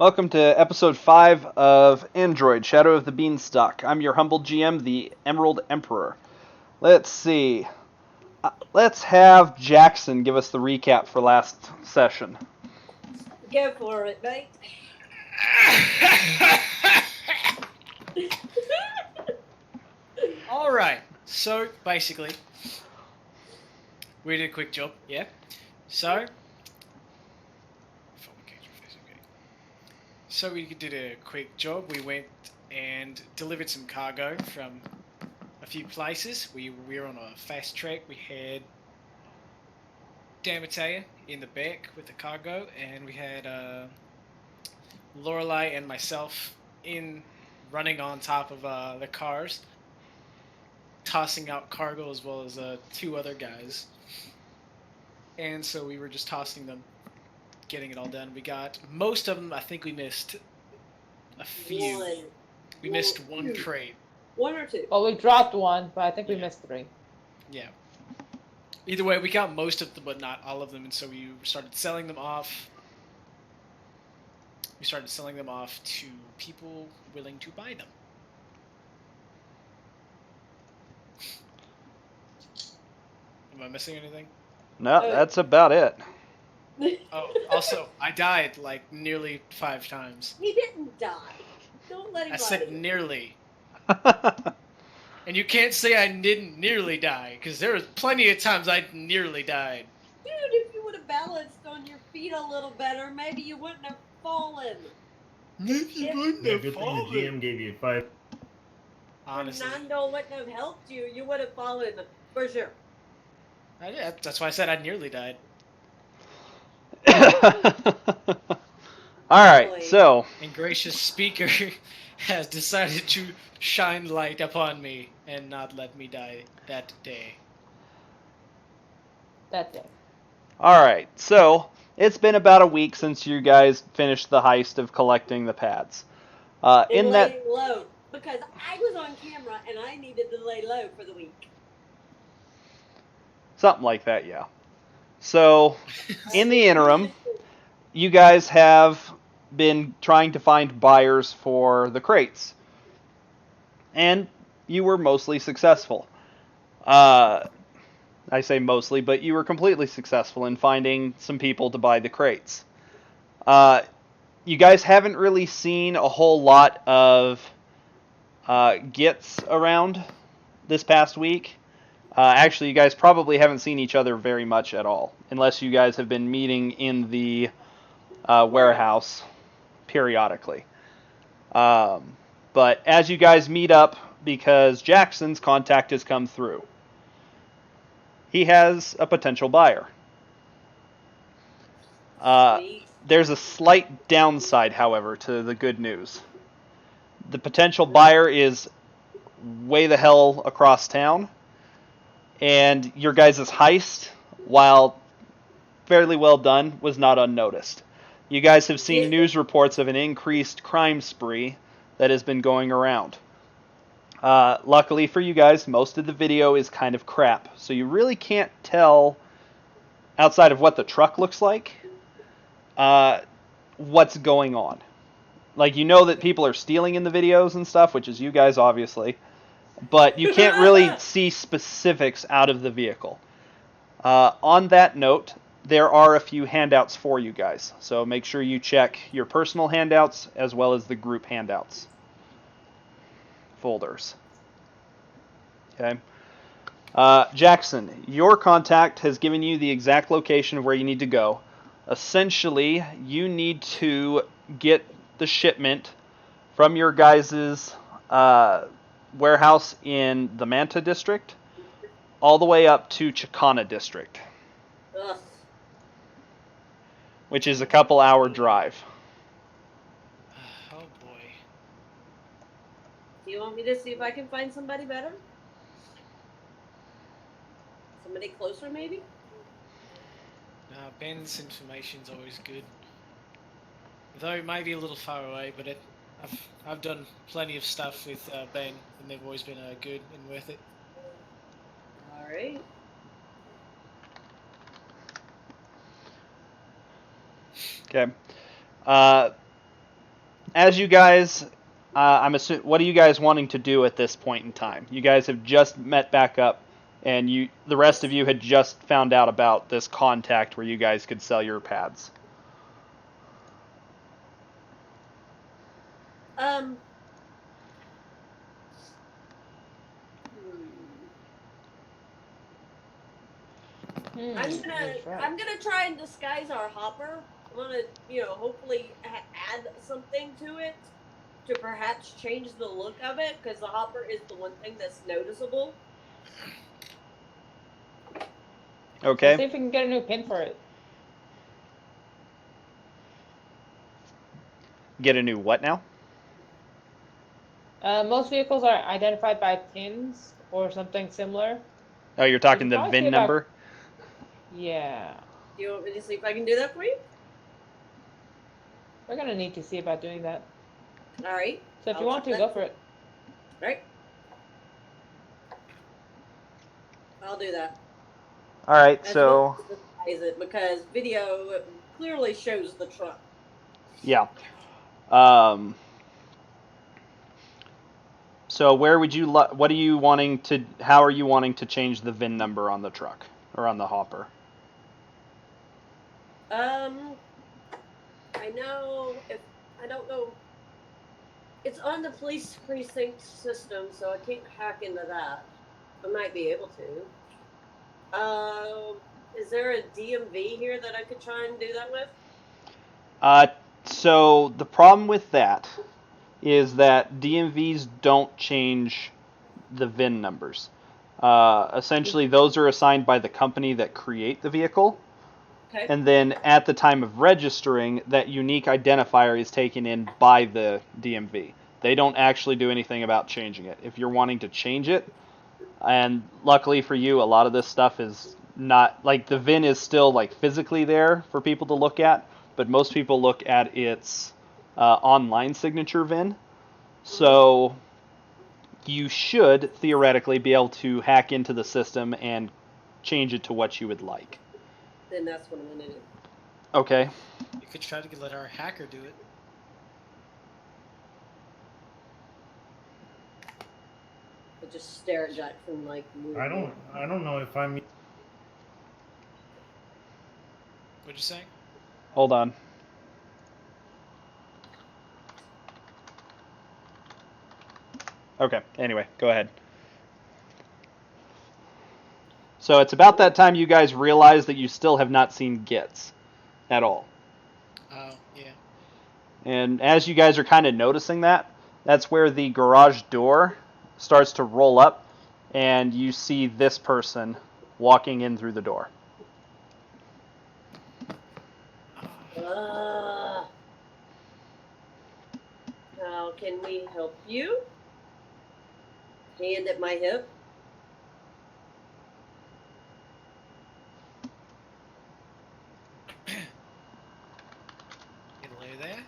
Welcome to episode 5 of Android Shadow of the Beanstalk. I'm your humble GM, the Emerald Emperor. Let's see. Let's have Jackson give us the recap for last session. Go for it, mate. All right. So basically, we did a quick job. Yeah. So. So we did a quick job. We went and delivered some cargo from a few places. We were on a fast track. We had Damatea in the back with the cargo, and we had Lorelei and myself in running on top of the cars, tossing out cargo as well as two other guys. And so we were just tossing them, getting it all done. We got most of them. I think we missed a few. We missed one crate. One or two. Well, we dropped one, but I think we missed 3. Yeah. Either way, we got most of them, but not all of them, and so we started selling them off. We started selling them off to people willing to buy them. Am I missing anything? No, that's about it. Oh, also, I died like nearly 5 times. He didn't die. Don't let him I lie. said nearly. And you can't say I didn't nearly die, because there was plenty of times I nearly died. Dude, if you would have balanced on your feet a little better, maybe you wouldn't have fallen. Maybe you wouldn't Yeah, have good thing fallen. the GM gave you 5. Honestly. Fernando wouldn't have helped you. You would have fallen for sure. That's why I said I nearly died. Alright, so. And gracious speaker has decided to shine light upon me and not let me die that day. That's it. Alright, so. It's been about a week since you guys finished the heist of collecting the pads. And laying low. Because I was on camera and I needed to lay low for the week. Something like that, yeah. So, in the interim, you guys have been trying to find buyers for the crates. And you were mostly successful. I say mostly, but you were completely successful in finding some people to buy the crates. You guys haven't really seen a whole lot of gets around this past week. Actually, you guys probably haven't seen each other very much at all, unless you guys have been meeting in the warehouse periodically. But as you guys meet up, because Jackson's contact has come through, he has a potential buyer. There's a slight downside, however, to the good news. The potential buyer is way the hell across town. And your guys' heist, while fairly well done, was not unnoticed. You guys have seen news reports of an increased crime spree that has been going around. Luckily for you guys, most of the video is kind of crap, so you really can't tell, outside of what the truck looks like, what's going on. Like, you know that people are stealing in the videos and stuff, which is you guys, obviously. But you can't really see specifics out of the vehicle. On that note, there are a few handouts for you guys. So make sure you check your personal handouts as well as the group handouts. Folders. Okay. Jackson, your contact has given you the exact location of where you need to go. Essentially, you need to get the shipment from your guys' warehouse in the Manta district all the way up to Chicana district. Ugh. Which is a couple hour drive. Oh boy. Do you want me to see if I can find somebody better? Somebody closer, maybe? Ben's information's always good. Though it might be a little far away, but I've done plenty of stuff with Ben, and they've always been good and worth it. Alright. Okay. as you guys, what are you guys wanting to do at this point in time? You guys have just met back up, and the rest of you had just found out about this contact where you guys could sell your pads. Um. That's right. I'm gonna try and disguise our hopper. I'm gonna, hopefully add something to it to perhaps change the look of it, because the hopper is the one thing that's noticeable. Okay. Let's see if we can get a new pin for it. Get a new what now? Most vehicles are identified by pins or something similar. Oh, you're talking You the can probably see VIN about- number? Yeah. Do you want me to see if I can do that for you? We're gonna need to see about doing that. All right. So if you I'll want to, check go that. for it. All right. I'll do that. All right, As so well as disguise it, because video clearly shows the truck. yeah. So where would you what are you wanting to? How are you wanting to change the VIN number on the truck or on the hopper? I don't know. It's on the police precinct system, so I can't hack into that. I might be able to. Is there a DMV here that I could try and do that with? So the problem with that is that DMVs don't change the VIN numbers. Essentially, those are assigned by the company that create the vehicle. Okay. And then at the time of registering, that unique identifier is taken in by the DMV. They don't actually do anything about changing it. If you're wanting to change it, and luckily for you, a lot of this stuff is not, like, the VIN is still, like, physically there for people to look at, but most people look at its online signature VIN. So you should theoretically be able to hack into the system and change it to what you would like. Then that's what I'm gonna do. Okay. You could try to let our hacker do it. I just stare at Jackson like. I don't know if I'm. What'd you say? Hold on. Okay, anyway, go ahead. So it's about that time you guys realize that you still have not seen Gitz at all. Oh, yeah. And as you guys are kind of noticing that, that's where the garage door starts to roll up, and you see this person walking in through the door. How can we help you? Hand at my hip. Hello there.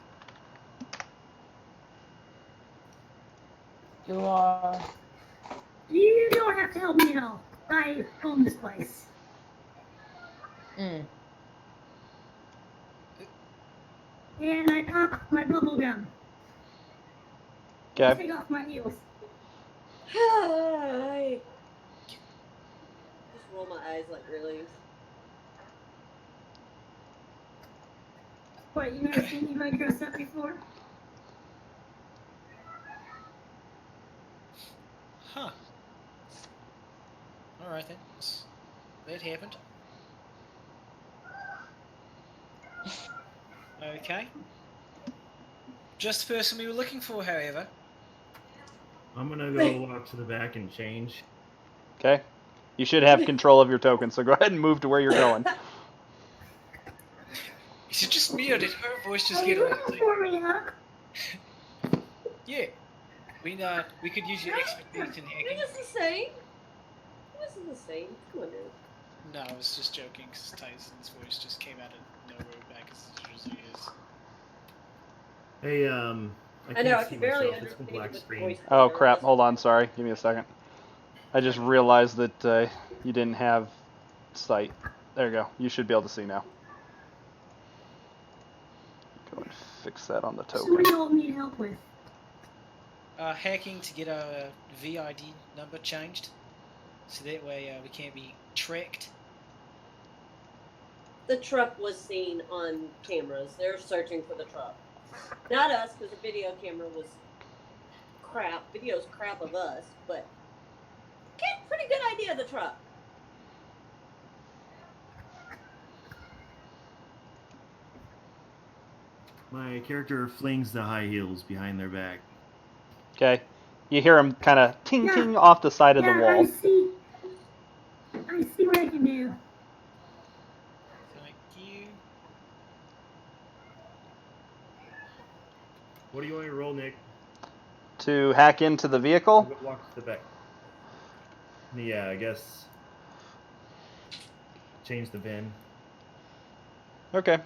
You are. You don't have to help me at all. I own this place. Mm. And I pop my bubble gum. Okay. Take off my heels. Hi. Just roll my eyes like really. What, you never seen anybody dress up before? Huh. Alright then. That happened. Okay. Just the person we were looking for, however. I'm gonna go walk to the back and change. Okay. You should have control of your token, so go ahead and move to where you're going. Is it just me or did her voice just Are get you away? looking for me, huh? Yeah. We could use your expertise in hacking. It was the same. It wasn't the same. Come on now. No, I was just joking because Tyson's voice just came out of nowhere back as it usually is. Hey, I know, I see can barely myself. It's a understand black the screen. voice. Oh, crap. Hold on. Sorry. Give me a second. I just realized that you didn't have sight. There you go. You should be able to see now. Go and fix that on the So what token. do you all need help with? Hacking to get a VID number changed, so that way we can't be tricked. The truck was seen on cameras. They're searching for the truck. Not us, because the video camera was crap. Video's crap of us, but get pretty good idea of the truck. My character flings the high heels behind their back. Okay. You hear him kind of ting Yeah. ting off the side of the Yeah, wall. I see what I can do. Thank you. What do you want me to roll, Nick? To hack into the I'll vehicle. go walk to the back. Yeah, I guess. Change the VIN. Okay.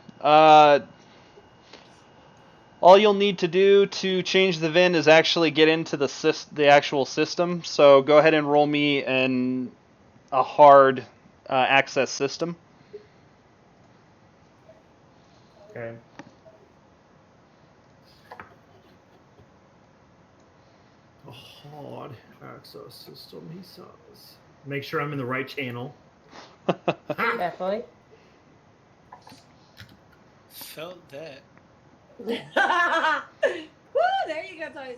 All you'll need to do to change the VIN is actually get into the actual system. So go ahead and roll me a hard access system. Okay. A hard access system, he says. Make sure I'm in the right channel. Definitely. Felt that. Woo! There you go, Tyson.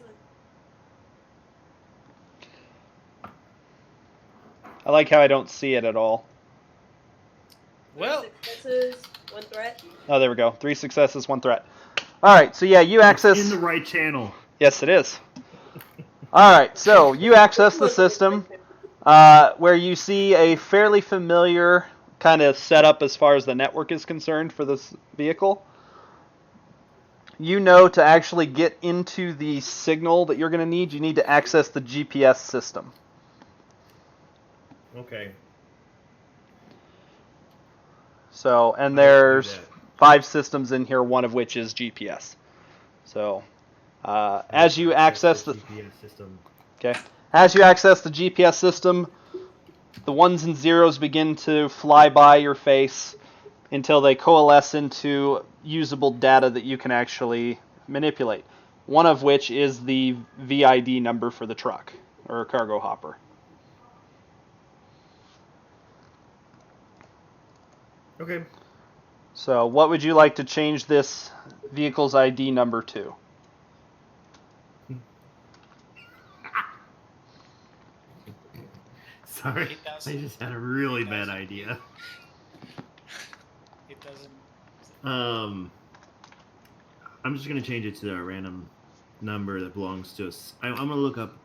I like how I don't see it at all. Well, 3 successes, 1 threat. Oh, there we go. 3 successes, 1 threat. All right. So yeah, you access. It's in the right channel. Yes, it is. All right. So you access the system where you see a fairly familiar kind of setup as far as the network is concerned for this vehicle. You know to actually get into the signal that you're going to need, you need to access the GPS system. Okay. So, and I can do there's that. 5 systems in here, one of which is GPS. So, as you access the GPS system. as you access the GPS system, the ones and zeros begin to fly by your face until they coalesce into usable data that you can actually manipulate. One of which is the VID number for the truck or cargo hopper. Okay. So, what would you like to change this vehicle's ID number to? Sorry, It I doesn't- just had a really it bad doesn't. idea. It doesn't. I'm just gonna change it to a random number that belongs to us. I'm gonna look up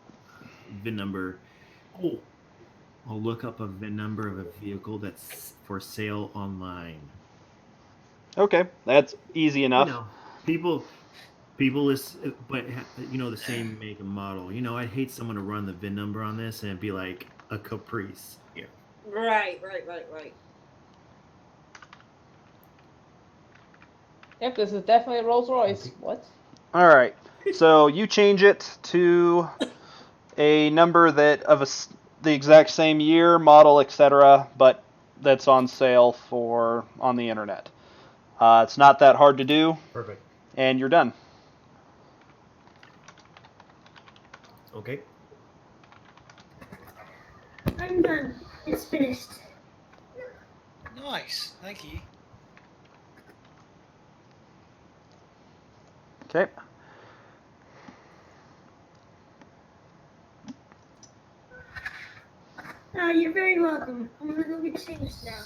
VIN number. Oh, I'll look up a VIN number of a vehicle that's for sale online. Okay, that's easy enough. You know, people is, but the same make and model. I'd hate someone to run the VIN number on this and it'd be like a Caprice. Yeah. Right. Yep, this is definitely a Rolls Royce. What? All right. So you change it to a number that the exact same year, model, etc., but that's on sale on the internet. It's not that hard to do, Perfect. and you're done. Okay. I'm done. It's finished. Nice. Thank you. Okay. You're very welcome. I'm gonna go get changed now.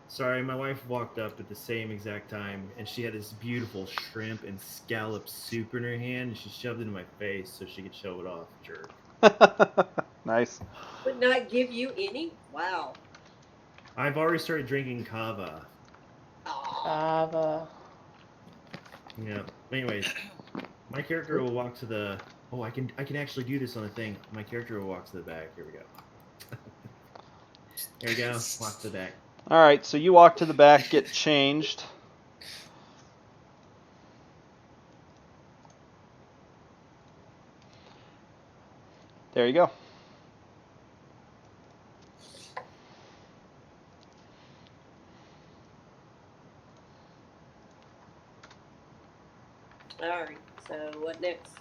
Sorry, my wife walked up at the same exact time, and she had this beautiful shrimp and scallop soup in her hand, and she shoved it in my face so she could show it off. Jerk. Nice. Would not give you any? Wow. I've already started drinking kava. Aw. Yeah. Anyways, my character will walk to the. Oh, I can actually do this on the thing. My character will walk to the back. Here we go. There we go. Walk to the back. All right. So you walk to the back, get changed. There you go. Alright, so what next?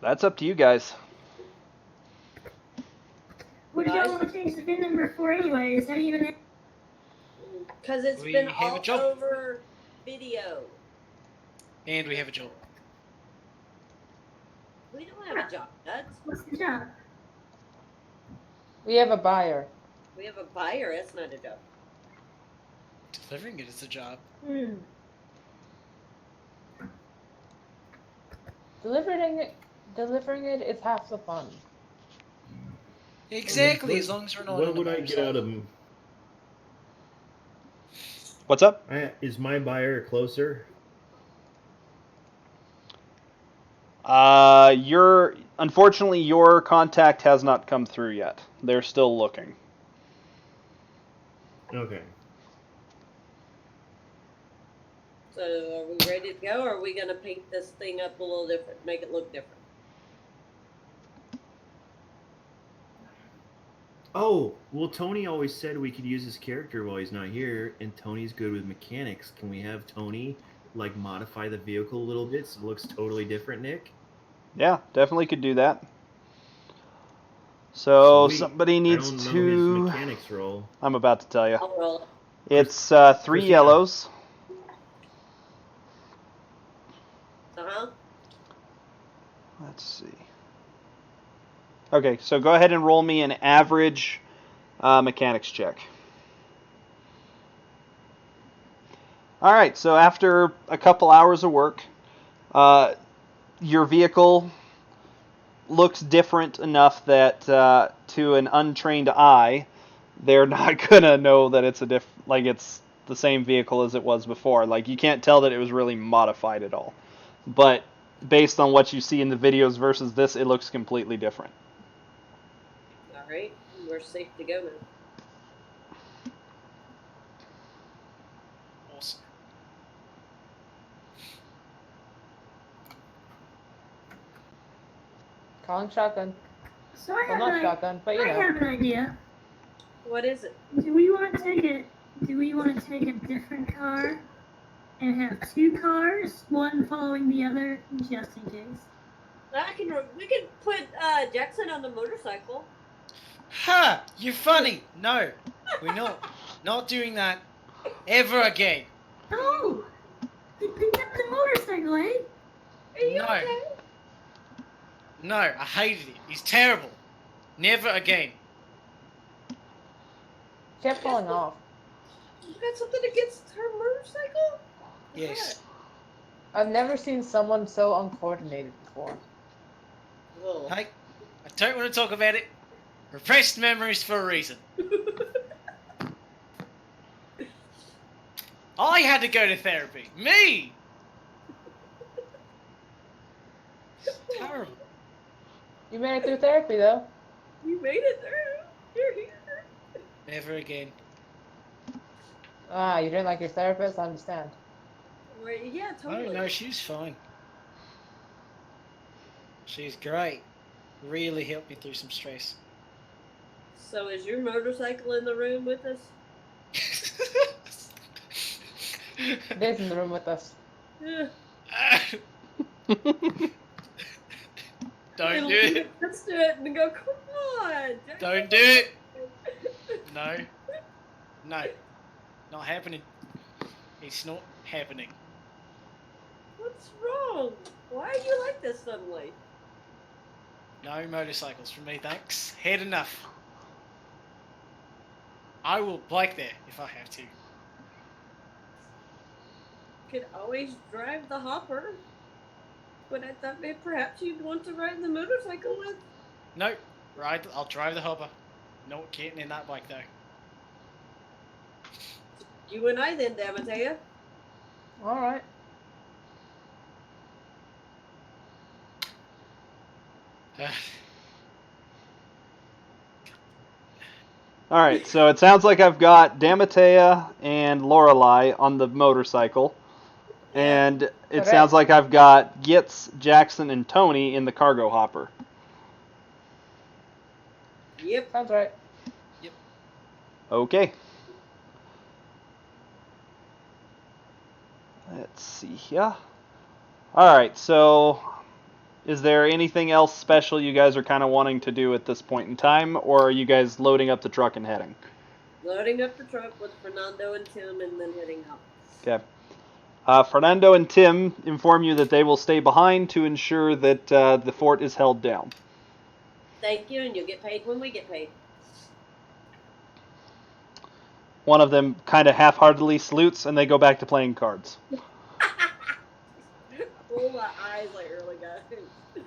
That's up to you guys. What do y'all want to change the VIN number for anyway? Is that even it? Because it's We been have a all job. over video. And we have a job. We don't have a job, Nuts. What's the job? We have a buyer. We have a buyer. That's not a job. Delivering it is a job. Delivering it is half the fun. Exactly, What- as long as we're not What on the would I get out of motorcycle. What's up? Is my buyer closer? Unfortunately, your contact has not come through yet. They're still looking. Okay. So are we ready to go, or are we going to paint this thing up a little different, make it look different? Oh, well, Tony always said we could use his character while he's not here, and Tony's good with mechanics. Can we have Tony, like, modify the vehicle a little bit so it looks totally different, Nick? Yeah, definitely could do that. So Sweet. somebody needs I don't know to. his mechanics role. I'm about to tell you. I'll roll it. It's 3 Christina. yellows. Uh-huh. Let's see. Okay, so go ahead and roll me an average mechanics check. All right, so after a couple hours of work, your vehicle looks different enough that to an untrained eye, they're not gonna know that it's it's the same vehicle as it was before. Like, you can't tell that it was really modified at all. But based on what you see in the videos versus this, it looks completely different. All right. We're safe to go now. Awesome. Calling shotgun. So I Well, have, not shotgun, but you I know. have an idea. What is it? Do we want to take a different car and have two cars, one following the other, just in case? We can put Jackson on the motorcycle. Ha! You're funny! No, we're not doing that ever again. Oh, he picked up the motorcycle, eh? Are you No. okay? No, I hated it. He's terrible. Never again. Kept falling off. You got something against her motorcycle? Yes. I've never seen someone so uncoordinated before. Whoa. Hey, I don't want to talk about it. Repressed memories for a reason. I had to go to therapy. Me! Terrible. You made it through therapy, though. You made it through. You're here. Never again. Ah, you didn't like your therapist? I understand. Right, yeah, Oh totally. no, she's fine. She's great. Really helped me through some stress. So is your motorcycle in the room with us? It is in the room with us. Yeah. Don't do it. Let's do it and go, come on. Jackson." Don't do it. No. No. Not happening. It's not happening. What's wrong? Why are you like this suddenly? No motorcycles for me, thanks. Had enough. I will bike there if I have to. Could always drive the hopper. But I thought maybe perhaps you'd want to ride the motorcycle with. No, I'll drive the hopper. Not getting in that bike though. You and I then, Damatea. Alright. All right, so it sounds like I've got Damatea and Lorelei on the motorcycle, and it Okay. sounds like I've got Gitz, Jackson, and Tony in the cargo hopper. Yep. Sounds right. Okay. Let's see here. Alright, so is there anything else special you guys are kind of wanting to do at this point in time, or are you guys loading up the truck and heading? Loading up the truck with Fernando and Tim and then heading out. Okay. Fernando and Tim inform you that they will stay behind to ensure that the fort is held down. Thank you, and you'll get paid when we get paid. One of them kind of half-heartedly salutes, and they go back to playing cards. Roll my eyes like early guys.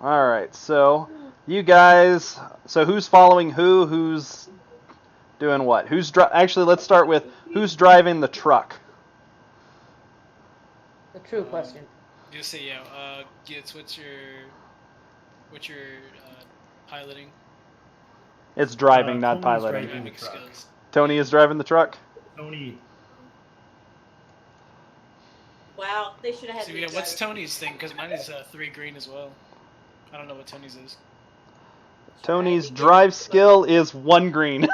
Alright, so you guys... So who's following who? Who's doing what? Actually, let's start with who's driving the truck. The true question. You say, yeah. Gitz, what's your piloting? It's driving, not Tony's piloting. driving the Driving truck. skills. Tony is driving the truck? Tony. Wow, they should have had So me yeah, what's drive. Tony's thing? Because mine is 3 green as well. I don't know what Tony's is. Tony's drive skill is 1 green.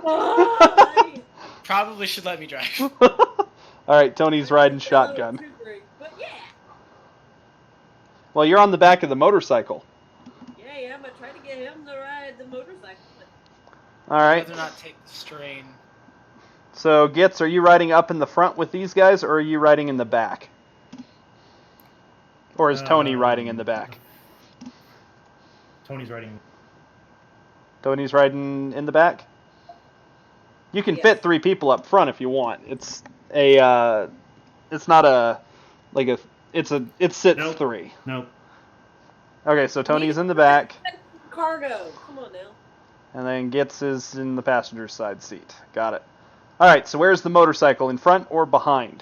Why? Probably should let me drive. Alright, Tony's riding shotgun. Too great, but yeah. Well, you're on the back of the motorcycle. Yeah, I'm gonna try to get him to ride the motorcycle. Alright, Rather not take the strain. so Gitz, are you riding up in the front with these guys, or are you riding in the back? Or is Tony riding in the back? Tony's riding. Tony's riding in the back? You can Yes. fit 3 people up front if you want. It's a, it's not a, like a, it sits Nope. 3. Nope. Okay, so Tony's in the back, Cargo. Come on now. and then Gitz is in the passenger side seat. Got it. Alright, so where's the motorcycle, in front or behind?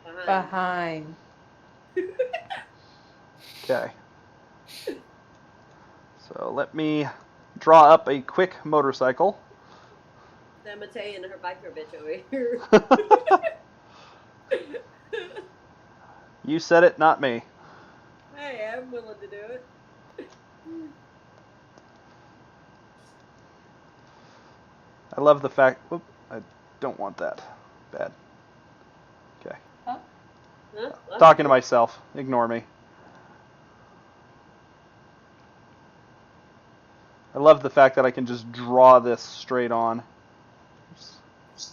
Behind. Behind. Okay. So let me draw up a quick motorcycle. Then Matei and her biker bitch over here. You said it, not me. Hey, I'm willing to do it. I love the fact... Whoop, I don't want that. Bad. Okay. Huh? Talking to myself. Ignore me. I love the fact that I can just draw this straight on. Oops.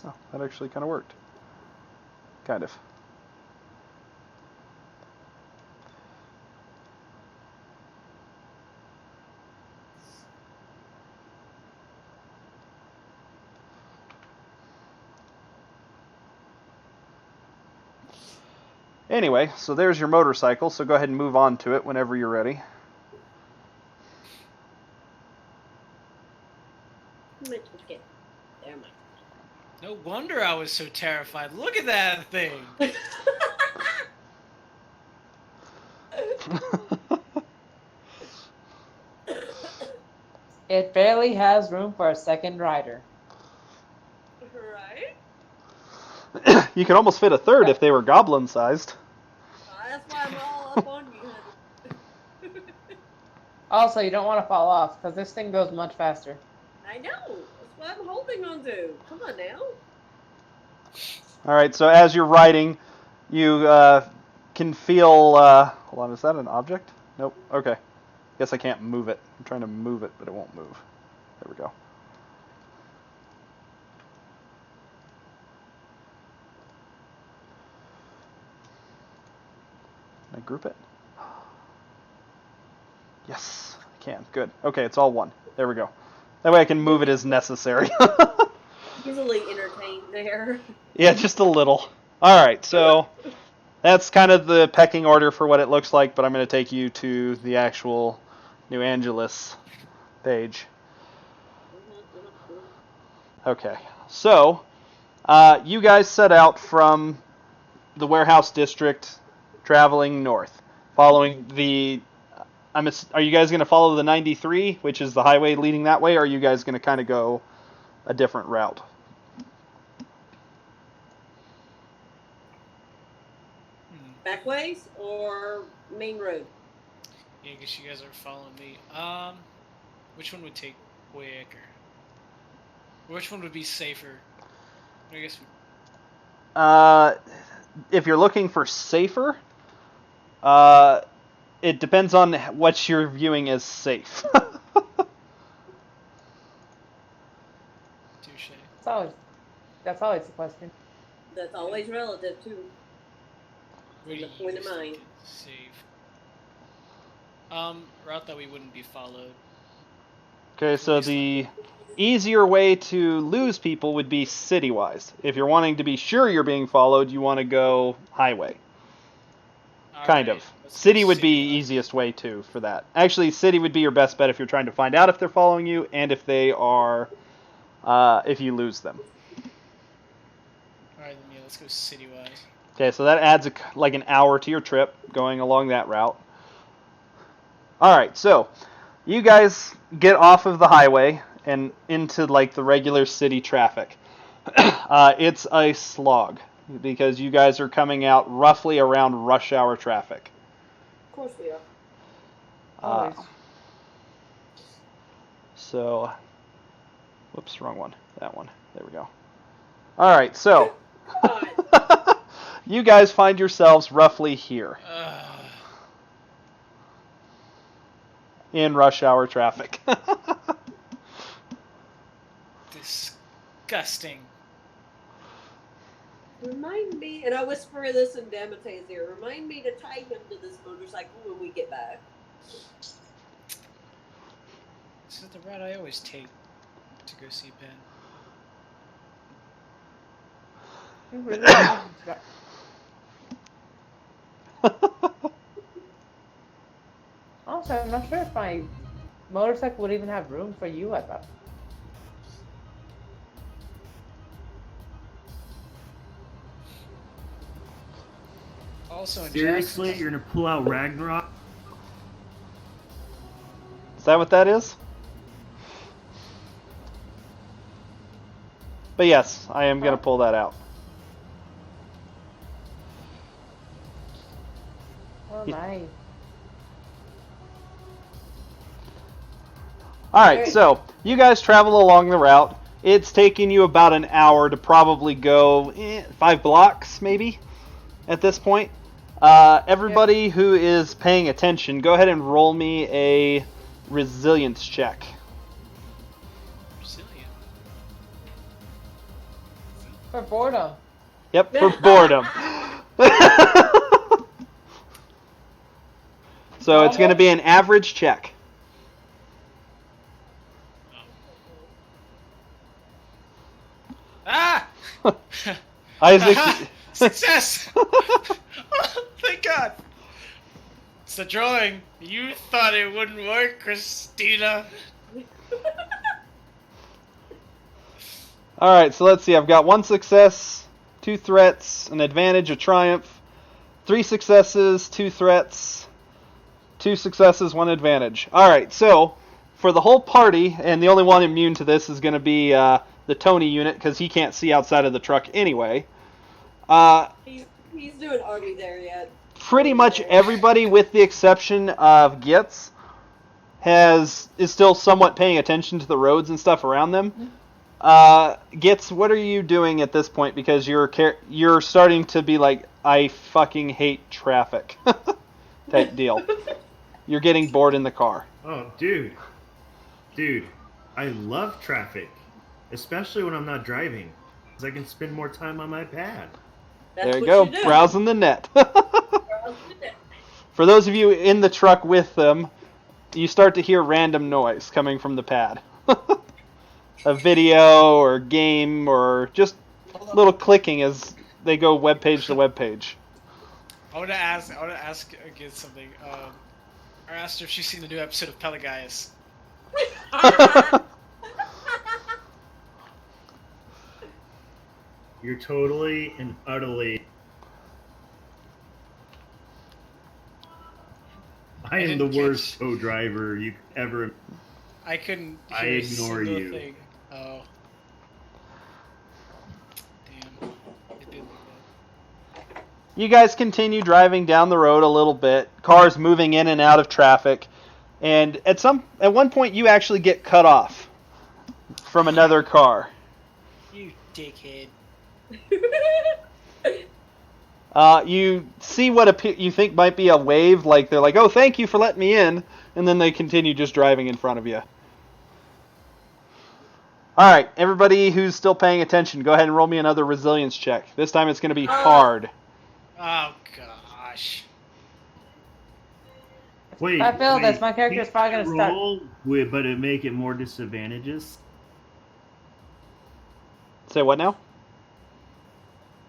Oh, that actually kind of worked. Kind of. Anyway, so there's your motorcycle, so go ahead and move on to it whenever you're ready. Okay. There, Mike. No wonder I was so terrified. Look at that thing. It barely has room for a second rider. Right? You could almost fit a third if they were goblin-sized. That's why I'm all up on you, honey. Also, you don't want to fall off, because this thing goes much faster. I know. That's what I'm holding on to. Come on now. Alright, so as you're riding, you can feel... hold on, is that an object? Nope. Okay. Guess I can't move it. I'm trying to move it, but it won't move. There we go. Can I group it? Yes, I can. Good. Okay, it's all one. There we go. That way I can move it as necessary. Easily entertained there. Yeah, just a little. Alright, so that's kind of the pecking order for what it looks like, but I'm going to take you to the actual New Angeles page. Okay, so you guys set out from the warehouse district traveling north, following the... are you guys going to follow the 93, which is the highway leading that way, or are you guys going to kind of go a different route? Back ways or main road? Yeah, I guess you guys are following me. Which one would take quicker? Which one would be safer? I guess. if you're looking for safer, it depends on what you're viewing as safe. Touche. That's always the question. That's always relative too. What do The you point of guys mine. think is safe? Route that we wouldn't be followed. Okay, so the easier way to lose people would be city-wise. If you're wanting to be sure you're being followed, you want to go highway. Kind Alright, of. let's go City would be city-wise. easiest way too for that. Actually, city would be your best bet if you're trying to find out if they're following you and if they are, if you lose them. Alright, then yeah, let's go city-wise. Okay, so that adds like an hour to your trip going along that route. All right, so you guys get off of the highway and into like the regular city traffic. It's a slog because you guys are coming out roughly around rush hour traffic. Of course we are. Always. So, whoops, wrong one. That one. There we go. All right, so God. you guys find yourselves roughly here in rush hour traffic. Disgusting. Remind me, and I whisper this in Damate's ear, remind me to tie him to this motorcycle when we get back. This is the route I always take to go see Ben. You really have to try- Also, I'm not sure if my motorcycle would even have room for you at that. Also, in Seriously, Jackson, you're gonna pull out Ragnarok? Is that what that is? But yes, I am going to pull that out. Oh Yeah. my. Alright, Alright. so you guys travel along the route. It's taking you about an hour to probably go 5 blocks, maybe, at this point. Everybody who is paying attention, go ahead and roll me a resilience check. Brazilian. For boredom. Yep, for boredom. So it's going to be an average check. Ah! Isaac, Success! Thank God! It's the drawing. You thought it wouldn't work, Christina. Alright, so let's see. I've got 1 success, 2 threats, an advantage, a triumph, 3 successes, 2 threats, 2 successes, 1 advantage. Alright, so for the whole party, and the only one immune to this is going to be the Tony unit because he can't see outside of the truck anyway. He's doing Are We There Yet? Pretty much everybody, with the exception of Gitz, is still somewhat paying attention to the roads and stuff around them. Gitz, what are you doing at this point? Because you're starting to be like, I fucking hate traffic type deal. You're getting bored in the car. Oh, dude. Dude, I love traffic. Especially when I'm not driving. Because I can spend more time on my pad. That's There you what go, do. browsing the net. Browse the net. For those of you in the truck with them, you start to hear random noise coming from the pad. A video or game or just little clicking as they go web page to web page. I want to ask again something. I asked her if she's seen the new episode of Pelagaius. You're totally and utterly... I am the didn't worst catch- co-driver you ever... I couldn't hear I a ignore single you. thing. Oh. Damn. It did like You guys continue driving down the road a little bit, cars moving in and out of traffic, and at one point you actually get cut off from another car. that. You dickhead. You see what you think might be a wave, like they're like, "Oh, thank you for letting me in," and then they continue just driving in front of you. All right, everybody who's still paying attention, go ahead and roll me another resilience check. This time it's going to be hard. Oh gosh. Wait, If I fail wait, this, my character's you probably gonna start. roll with, but it make it more disadvantages. Say what now?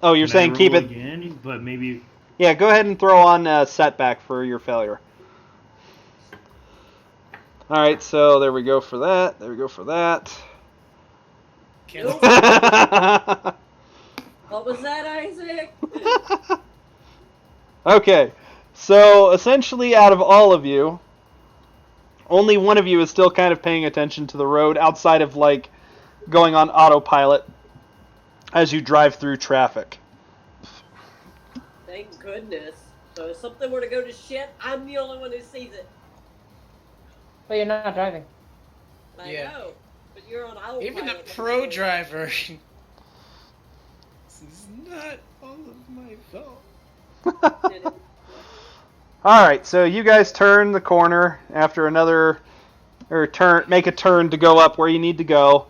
Oh, you're Can I saying keep roll it. again, but maybe. Yeah, go ahead and throw on a setback for your failure. All right, so there we go for that. There we go for that. Cancel. What was that, Isaac? Okay, so essentially out of all of you, only one of you is still kind of paying attention to the road outside of like going on autopilot as you drive through traffic. Thank goodness. So if something were to go to shit, I'm the only one who sees it. But you're not driving. I Yeah. know. But you're on autopilot. Even a pro driver. This is not all of my fault. Did it. All right, so you guys turn the corner after make a turn to go up where you need to go.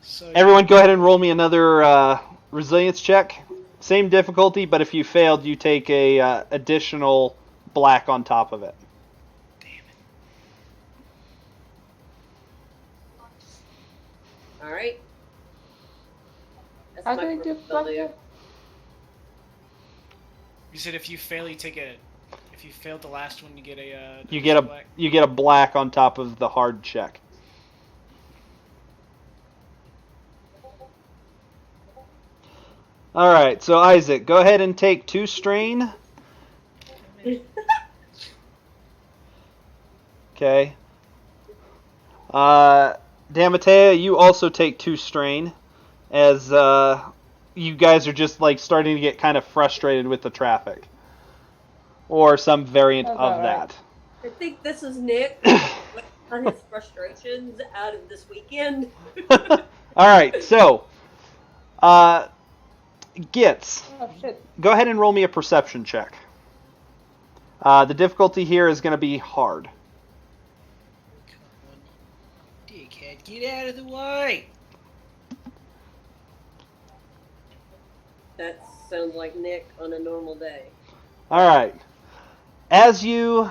So Everyone, go ahead and roll me another resilience check. Same difficulty, but if you failed, you take a additional black on top of it. All right. That's How my can I do first failure. black? You said if you fail, you take a. If you failed the last one, you get a. You get a black. you get a black on top of the hard check. All right, so Isaac, go ahead and take 2 strain. Okay. Damatea, you also take 2 strain, as you guys are just like starting to get kind of frustrated with the traffic, or some variant That's of all right. that. I think this is Nick on his frustrations out of this weekend. All right, so Gitz, Oh shit. go ahead and roll me a perception check. The difficulty here is going to be hard. Come on, dickhead, get out of the way! That sounds like Nick on a normal day. All right. As you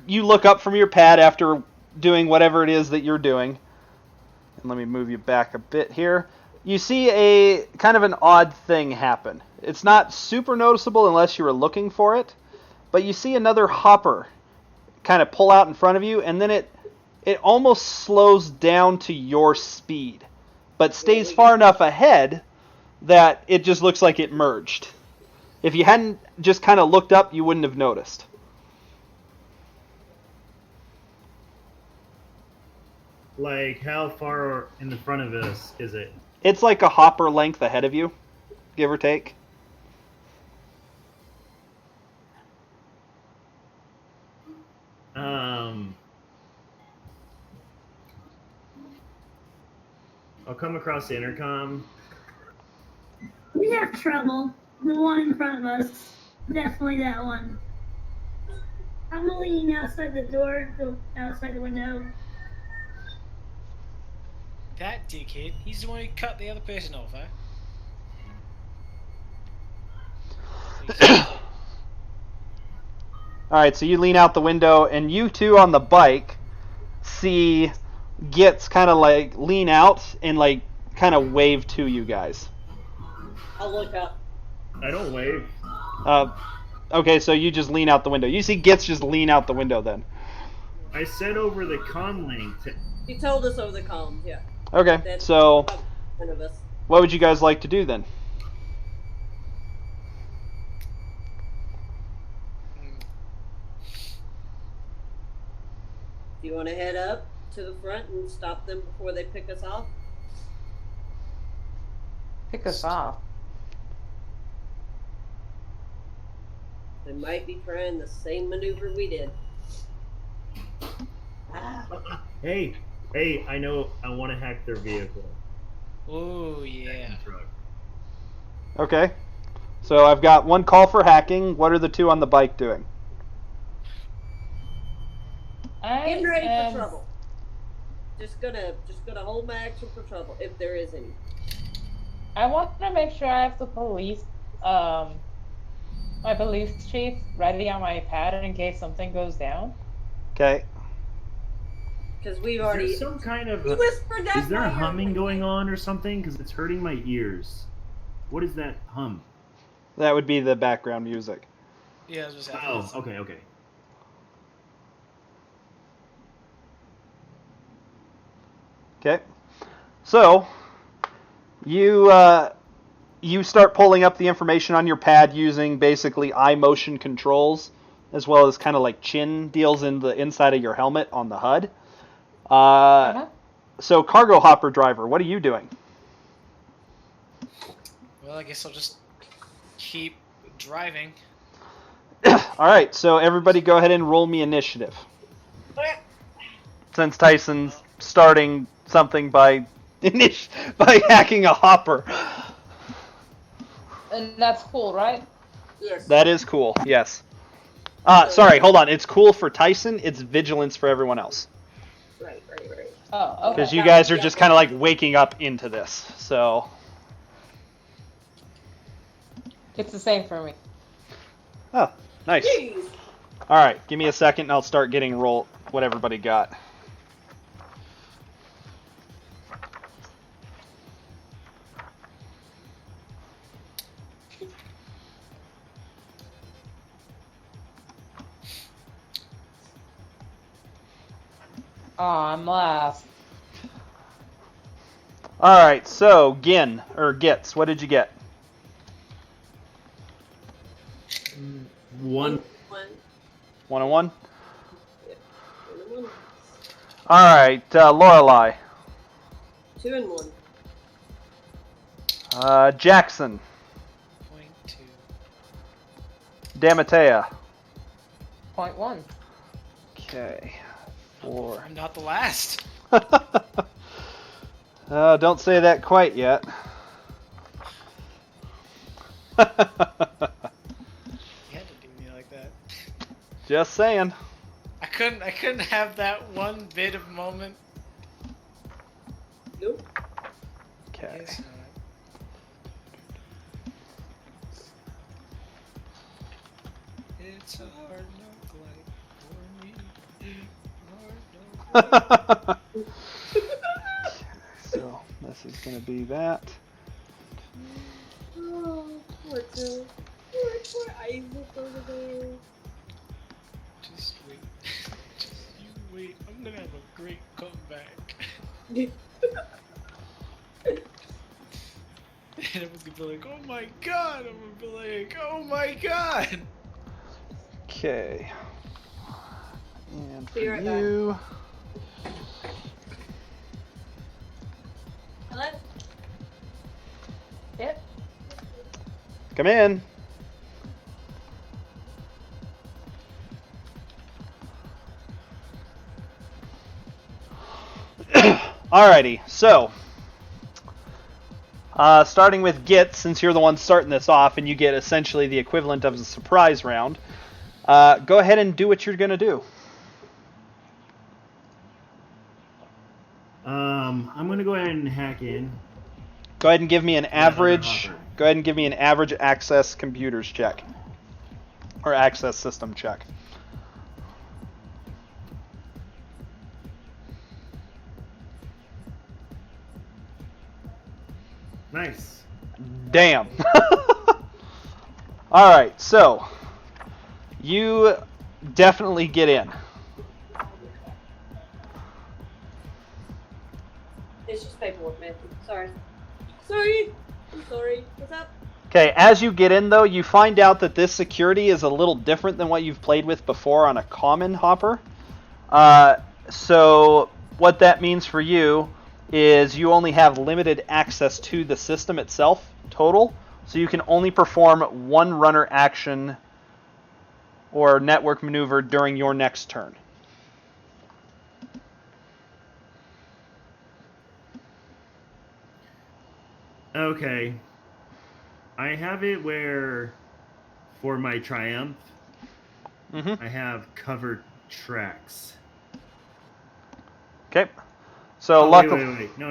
you look up from your pad after doing whatever it is that you're doing, and let me move you back a bit here. You see a kind of an odd thing happen. It's not super noticeable unless you were looking for it, but you see another hopper kind of pull out in front of you, and then it almost slows down to your speed, but stays far enough ahead that it just looks like it merged. If you hadn't just kind of looked up, you wouldn't have noticed. Like, how far in the front of us is it? It's like a hopper length ahead of you, give or take. I'll come across the intercom. We have trouble. The one in front of us. Definitely that one. I'm leaning outside the door, outside the window. That dickhead, he's the one who cut the other person off, huh? All right, so you lean out the window, and you two on the bike see Gitz kind of like lean out and like kind of wave to you guys. I'll look up. I don't wave. Okay, so you just lean out the window. You see Gitz just lean out the window then. I said over the con link. He told us over the comms, yeah. Okay, That's so one of us. what would you guys like to do then? Do you want to head up to the front and stop them before they pick us off? Pick us off. They might be trying the same maneuver we did. Hey, I know. I want to hack their vehicle. Oh yeah. Truck. Okay. So I've got one call for hacking. What are the two on the bike doing? Getting ready for am- trouble. Just gonna hold my action for trouble if there is any. I want to make sure I have the police, um, my police chief ready on my pad in case something goes down. Okay. Because we've Is already. there some kind of You whispered that. is there in a my ear. humming going on or something? Because it's hurting my ears. What is that hum? That would be the background music. Yeah, I was just asking. Oh, okay, okay. Okay. So you start pulling up the information on your pad using basically eye motion controls, as well as kind of like chin deals in the inside of your helmet on the HUD. Uh-huh. So cargo hopper driver, what are you doing? Well, I guess I'll just keep driving. All right. So everybody, go ahead and roll me initiative. Since Tyson's starting something by by hacking a hopper. And that's cool, right? Yes. That is cool. Yes. Sorry, hold on. It's cool for Tyson. It's vigilance for everyone else. Right. Oh, okay. Because you guys are just kind of like waking up into this. So. It's the same for me. Oh, nice. Jeez. All right. Give me a second, and I'll start getting what everybody got. Oh, I'm last. All right. So Gits, what did you get? One. 101. Yep. 1 and 1. All right. Lorelei. 2 and 1. Jackson. 0.2. Damatea. 0.1. Okay. 4. I'm not the last. Don't say that quite yet. You had to do me like that. Just saying. I couldn't have that one bit of moment. Nope. Okay. Guess not. It's a hard knock life for me. Hard knock life. So this is going to be that. Oh, poor Joe. Poor Isaac over there. Just wait. Just you wait. I'm gonna have a great comeback. And I'm gonna be like, oh my god! I'm gonna be like, oh my god! Okay. And for Be right back. you. Hello? Yep. Come in. Alrighty, so starting with Git, since you're the one starting this off and you get essentially the equivalent of a surprise round, go ahead and do what you're going to do. I'm gonna go ahead and hack in. Go ahead and give me an average. hopper. Go ahead and give me an average access computers check, or access system check. Nice. Damn. All right, so you definitely get in. It's just paperwork, man. Sorry. Sorry. I'm sorry. What's up? Okay, as you get in though, you find out that this security is a little different than what you've played with before on a common hopper. So what that means for you is you only have limited access to the system itself total. So you can only perform one runner action or network maneuver during your next turn. Okay. I have it where, for my Triumph, Mm-hmm. I have covered tracks. Okay. So Oh, luckily, wait. No.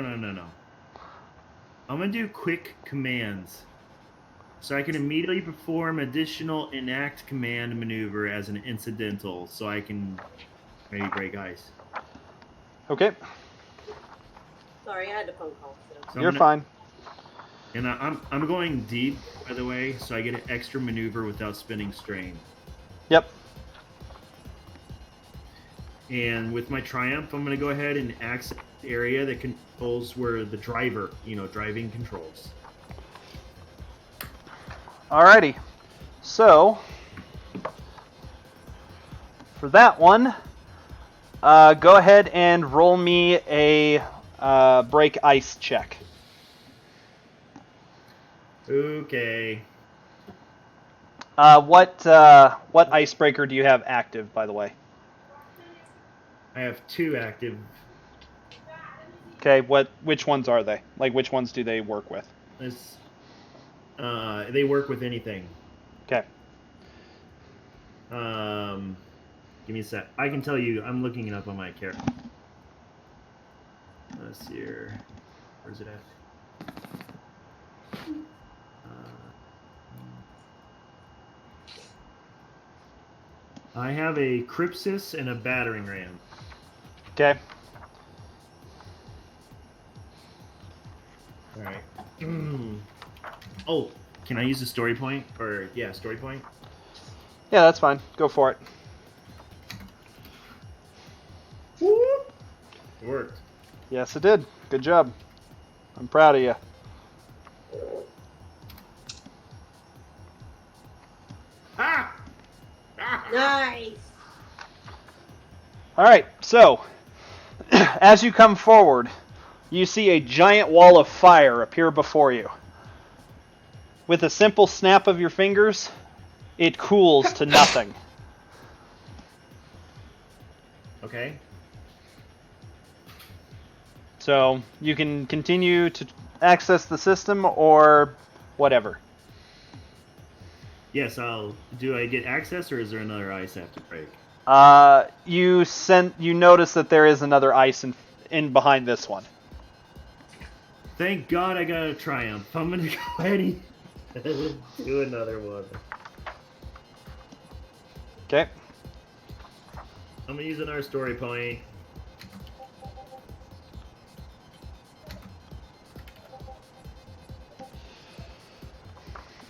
I'm going to do quick commands. So I can immediately perform additional enact command maneuver as an incidental, so I can maybe break ice. okay, Sorry, I had a phone call. So. So you're I'm fine. And I'm going deep, by the way, so I get an extra maneuver without spinning strain. Yep. And with my Triumph, I'm going to go ahead and access the area that controls where the driver, driving controls. Alrighty. So for that one, go ahead and roll me a break ice check. Okay. What icebreaker do you have active, by the way? I have 2 active. Okay, which ones are they? Like, which ones do they work with? They work with anything. Okay. Give me a sec. I can tell you. I'm looking it up on my character. Let's see here. Where's it at? I have a Crypsis and a battering ram. Okay. All right. Oh, can I use a story point? Or yeah, story point. Yeah, that's fine. Go for it. Whoop. It worked. Yes, it did. Good job. I'm proud of you. Ah! Nice. All right, so as you come forward, you see a giant wall of fire appear before you. With a simple snap of your fingers, it cools to nothing. Okay. So you can continue to access the system or whatever. Yes, do I get access, or is there another ice I have to break? You notice that there is another ice in behind this one. Thank God I got a Triumph. I'm gonna go ahead and do another one. Okay. I'm gonna use another story point.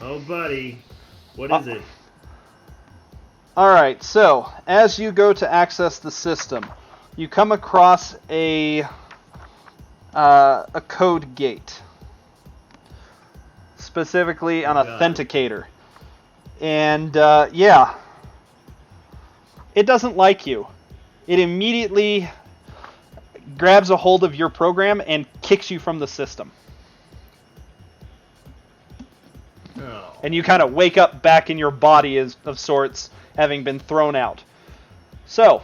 Oh, buddy. What is it? Alright, so as you go to access the system, you come across a code gate. Specifically an authenticator. And yeah, it doesn't like you. It immediately grabs a hold of your program and kicks you from the system. Oh. And you kind of wake up back in your body of sorts, having been thrown out. So,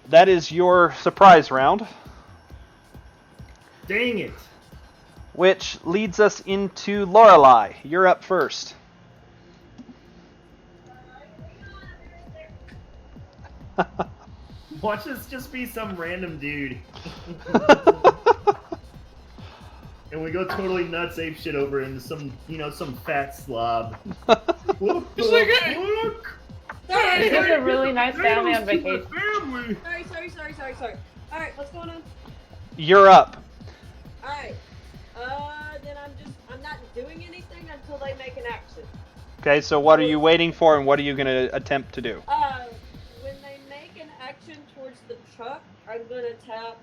that is your surprise round, Dang it. which leads us into Lorelei. You're up first. Watch this just be some random dude. And we go totally nuts ape shit over into some fat slob. Look. Sorry, This is a really nice family on Stupid vacation. family. sorry. Alright, what's going on? You're up. Alright. Then I'm not doing anything until they make an action. Okay, so what are you waiting for and what are you going to attempt to do? When they make an action towards the truck, I'm gonna tap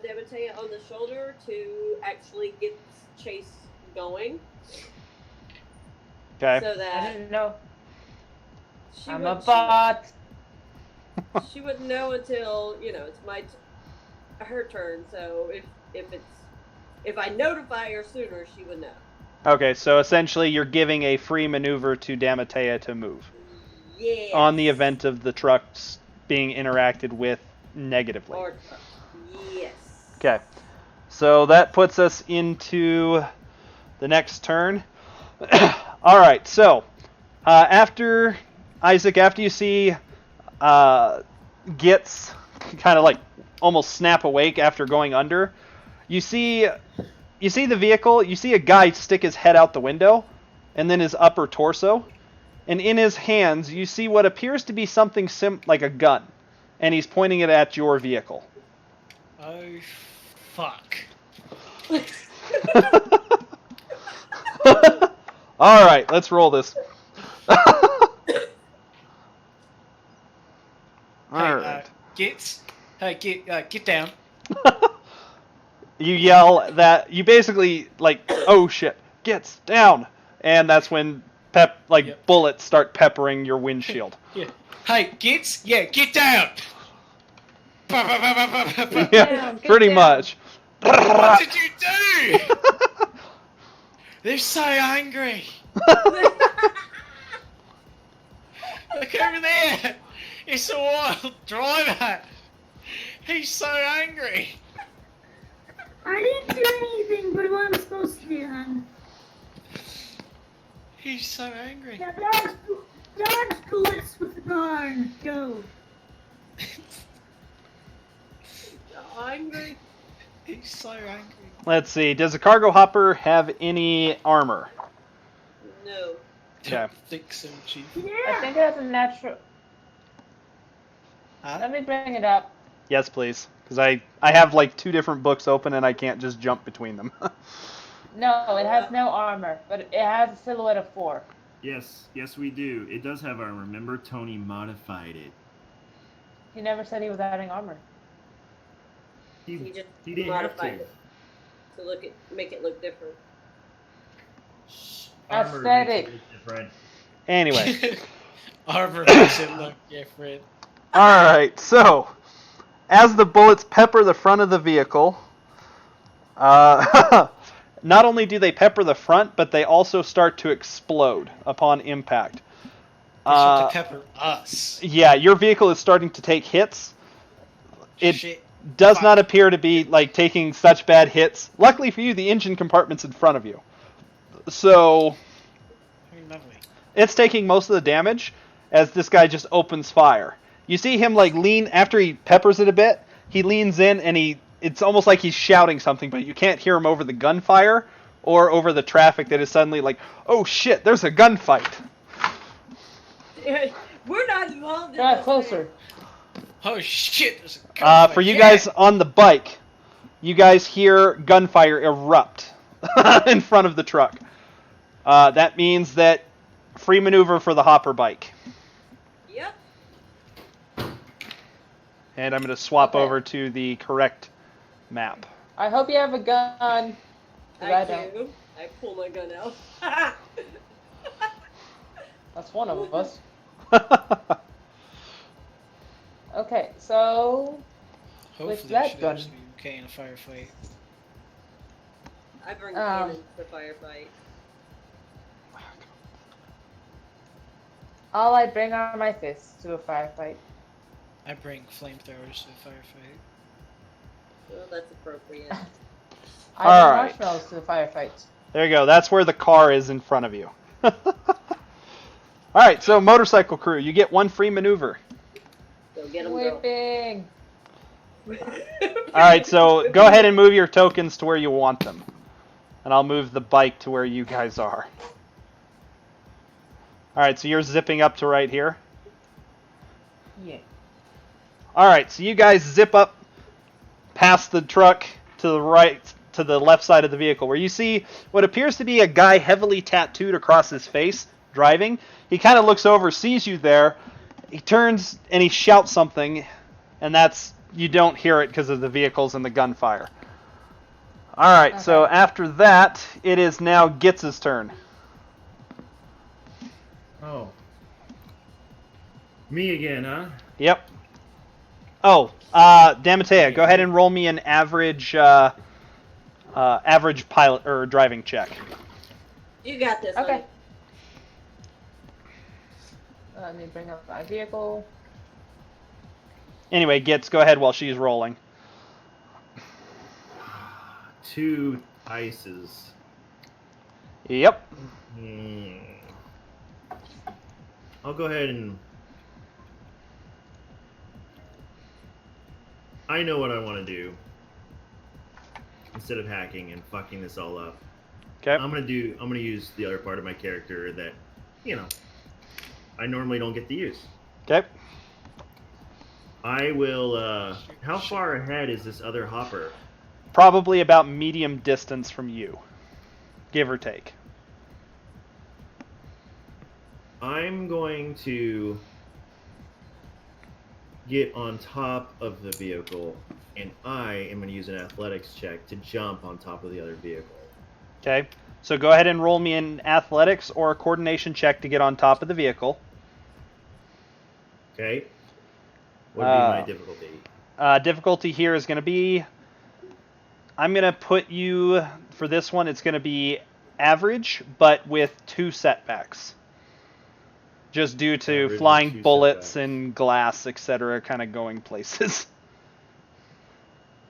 Demetea on the shoulder to actually get this chase going. Okay. So I that didn't know. she I'm would, a bot. she wouldn't know until it's her turn. So if I notify her sooner, she would know. Okay, so essentially you're giving a free maneuver to Damatea to move. Yeah. On the event of the trucks being interacted with negatively. Or yes. Okay, so that puts us into the next turn. All right, so after Isaac, after you see Gits kind of like almost snap awake after going under, you see the vehicle. You see a guy stick his head out the window, and then his upper torso, and in his hands you see what appears to be something like a gun, and he's pointing it at your vehicle. Oh, fuck. All right, let's roll this. All Hey, right. Get down. You yell that. You basically like, oh shit, gets down, and that's when Yep. bullets start peppering your windshield. Yeah. Hey, get down. Yeah, Get pretty down. much. What did you do? They're so angry. Look over there. It's a wild driver. He's so angry. I didn't do anything but what I'm supposed to do, hon. He's so angry. Now dodge bullets with the car. Go. Angry. He's so angry. Let's see. Does a cargo hopper have any armor? No. Okay. Don't think so, Chief. I Yeah. think it has a natural. Huh? Let me bring it up. Yes, please. Because I have like 2 different books open and I can't just jump between them. No, it has no armor, but it has a silhouette of 4. Yes, we do. It does have armor. Remember, Tony modified it. He never said he was adding armor. He just He didn't have modified to. it to make it look different. Armor Aesthetic. makes it different. Anyway. Arbor makes it look different. All right. So, as the bullets pepper the front of the vehicle, not only do they pepper the front, but they also start to explode upon impact. They should pepper us. Yeah, your vehicle is starting to take hits. It Shit. does Fuck. not appear to be like taking such bad hits. Luckily for you, the engine compartment's in front of you, so Very lovely. it's taking most of the damage as this guy just opens fire. You see him like lean after he peppers it a bit. He leans in and it's almost like he's shouting something, but you can't hear him over the gunfire or over the traffic that is suddenly like, oh shit, there's a gunfight. We're not involved in Drive this, closer. Oh shit! There's a gunfight. For you Yeah. guys on the bike, you guys hear gunfire erupt in front of the truck. That means that free maneuver for the hopper bike. Yep. And I'm going to swap Okay. over to the correct map. I hope you have a gun. 'Cause I don't. do. I pull my gun out. That's one of us. Okay, so Hopefully with that she gun. goes okay in a firefight. I bring Um, cannons to firefight. all I bring are my fists to a firefight. I bring flamethrowers to a firefight. Well, that's appropriate. I bring Alright. marshmallows to the firefight. There you go. That's where the car is in front of you. All right, so motorcycle crew, you get 1 free maneuver. So get them Whipping. All right, so go ahead and move your tokens to where you want them. And I'll move the bike to where you guys are. All right, so you're zipping up to right here. Yeah. All right, so you guys zip up past the truck to the right, to the left side of the vehicle, where you see what appears to be a guy heavily tattooed across his face driving. He kind of looks over, sees you there. He turns and he shouts something, and you don't hear it because of the vehicles and the gunfire. All right, so Okay. after that, it is now Gitz's turn. Oh. Me again, huh? Yep. Oh, Damatea, go ahead and roll me an average pilot or driving check. You got this. Okay. honey. Let me bring up my vehicle. Anyway, Gitz, go ahead while she's rolling. 2 ices. Yep. I'll go ahead and... I know what I want to do. Instead of hacking and fucking this all up. Okay. I'm gonna use the other part of my character that, I normally don't get to use. Okay. I will, how far ahead is this other hopper? Probably about medium distance from you, give or take. I'm going to get on top of the vehicle, and I am going to use an athletics check to jump on top of the other vehicle. Okay. So go ahead and roll me an athletics or a coordination check to get on top of the vehicle. Okay. What would be my difficulty? Difficulty here is going to be... I'm going to put you... For this one, it's going to be average, but with 2 setbacks. Just due to Average with flying 2 bullets setbacks. and glass, etc., kind of going places.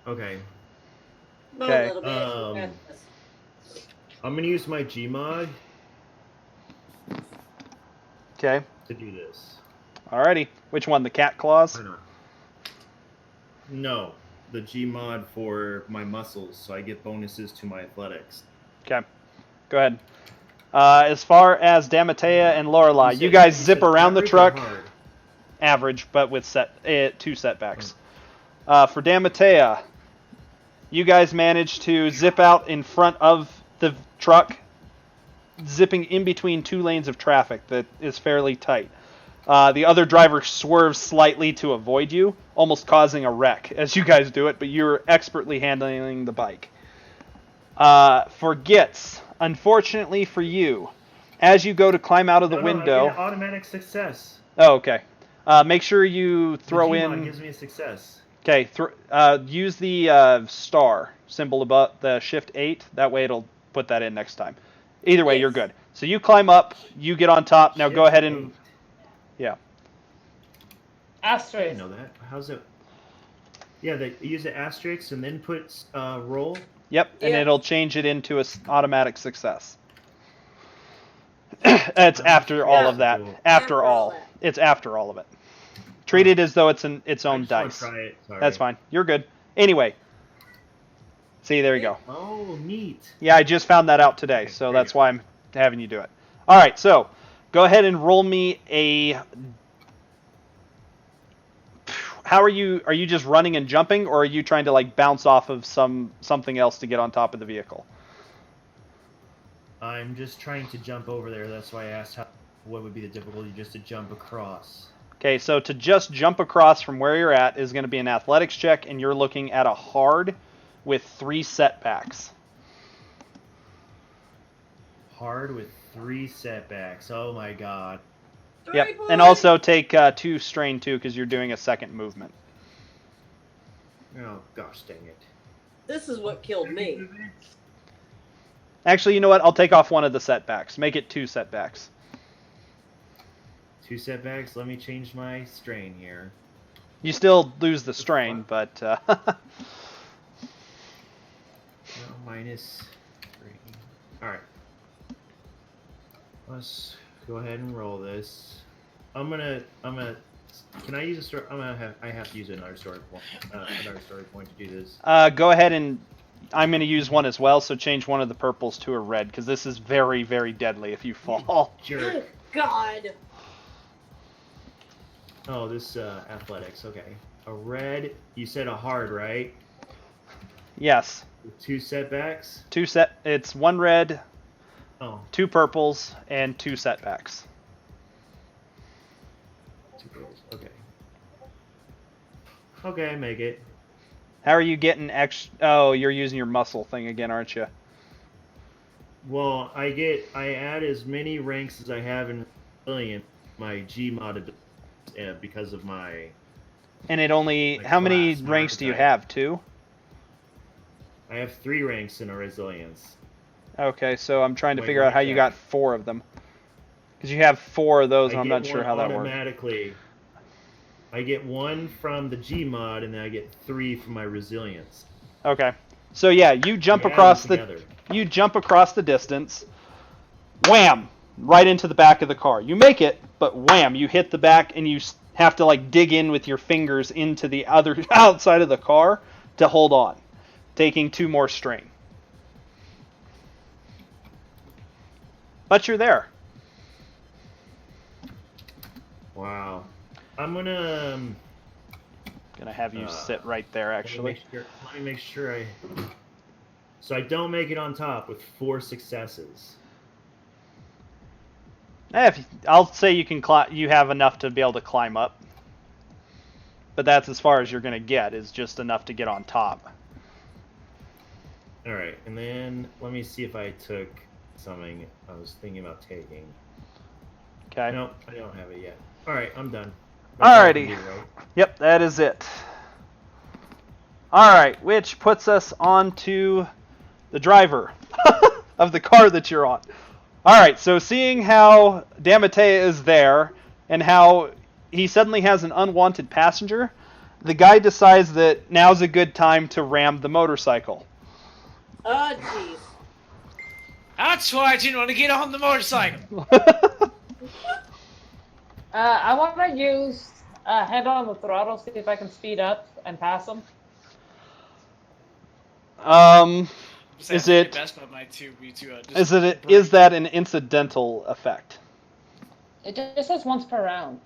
Okay. Okay. A little bit. I'm going to use my Gmod Okay. to do this. Alrighty. Which one? The cat claws? Or not? No. The Gmod for my muscles, so I get bonuses to my athletics. Okay. Go ahead. As far as Damatea and Lorelei, you said- guys you zip said around the average or truck. hard? Average, but with 2 setbacks. For Damatea, you guys managed to zip out in front of the truck, zipping in between 2 lanes of traffic that is fairly tight. The other driver swerves slightly to avoid you, almost causing a wreck as you guys do it, but you're expertly handling the bike. For Gitz, unfortunately for you, as you go to climb out of the No, window... I get an automatic success. Oh, okay. Make sure you throw the Gmod in... gives me a success. Okay, use the star symbol above the Shift 8. That way it'll put that in next time. Either way, you're good. So you climb up, you get on top. Now go Shift ahead and... 8. Yeah. I Asterisk. didn't know that. How's it? Yeah, they use the asterisk and then put roll. Yep, and Yeah. it'll change it into an automatic success. It's after all of that. Cool. After all. It's after all of it. Treat it as though it's its I own just wanna dice. Try it. Sorry. That's fine. You're good. Anyway. See, there you go. Oh, neat. Yeah, I just found that out today, Okay, so there you that's go. why I'm having you do it. All right, so go ahead and roll me a... How are you? Are you just running and jumping, or are you trying to like bounce off of something else to get on top of the vehicle? I'm just trying to jump over there. That's why I asked what would be the difficulty just to jump across. Okay, so to just jump across from where you're at is going to be an athletics check, and you're looking at a hard with 3 setbacks. Hard with 3 setbacks. Oh my god. Yep, and also take 2 strain too, because you're doing a second movement. Oh gosh, dang it. This is what killed me. Actually, you know what? I'll take off one of the setbacks. Make it 2 setbacks. 2 setbacks. Let me change my strain here. You still lose the strain, but No, minus 3. All right. Let's go ahead and roll this. I'm gonna. Can I use a story? I have to use another story point. Another story point to do this. go ahead and I'm going to use one as well. So change one of the purples to a red, because this is very, very deadly if you fall. Jerk. Good God. Oh, this athletics. Okay. A red. You said a hard, right? Yes, With 2 setbacks. It's 1 red, Oh, 2 purples, and 2 setbacks. 2 purples. Okay. Okay, I make it. How are you getting Oh, you're using your muscle thing again, aren't you? Well, I add as many ranks as I have in Resilient, my Gmod because of my. And it only... Like How many class, ranks do you archetype. have? 2? I have 3 ranks in a Resilience. Okay, so I'm trying to Wait, figure let out how me you check. got 4 of them. Because you have 4 of those, and I I'm get not sure one how that works. automatically. I get 1 from the Gmod, and then I get 3 from my Resilience. Okay. So yeah, you jump I add across them the... together. You jump across the distance. wham, right into the back of the car. You make it, but wham, you hit the back, and you have to like dig in with your fingers into the other outside of the car to hold on, taking 2 more strain. But you're there. Wow. I'm gonna Gonna have you sit right there, actually. Let me make sure So I don't make it on top with 4 successes. I'll say you can you have enough to be able to climb up. But that's as far as you're gonna get, is just enough to get on top. All right, and then let me see if I took something I was thinking about taking. Okay. Nope, I don't have it yet. All right, I'm done. Alrighty. Yep, that is it. Alright, which puts us on to the driver of the car that you're on. Alright, so seeing how Damatea is there, and how he suddenly has an unwanted passenger, the guy decides that now's a good time to ram the motorcycle. Oh, jeez. That's why I didn't want to get on the motorcycle. I want to use hand on the throttle, see if I can speed up and pass him. Is it? Best by my two, Is that an incidental effect? It just says once per round.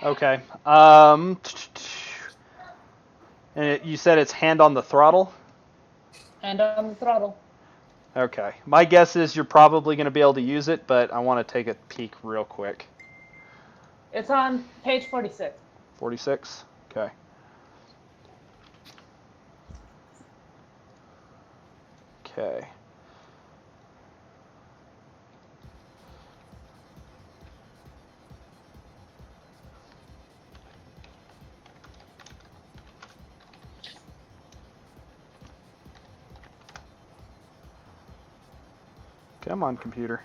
Okay. And you said it's hand on the throttle? Hand on the throttle. Okay. My guess is you're probably going to be able to use it, but I want to take a peek real quick. It's on page 46. 46? Okay. Okay. Come on, computer.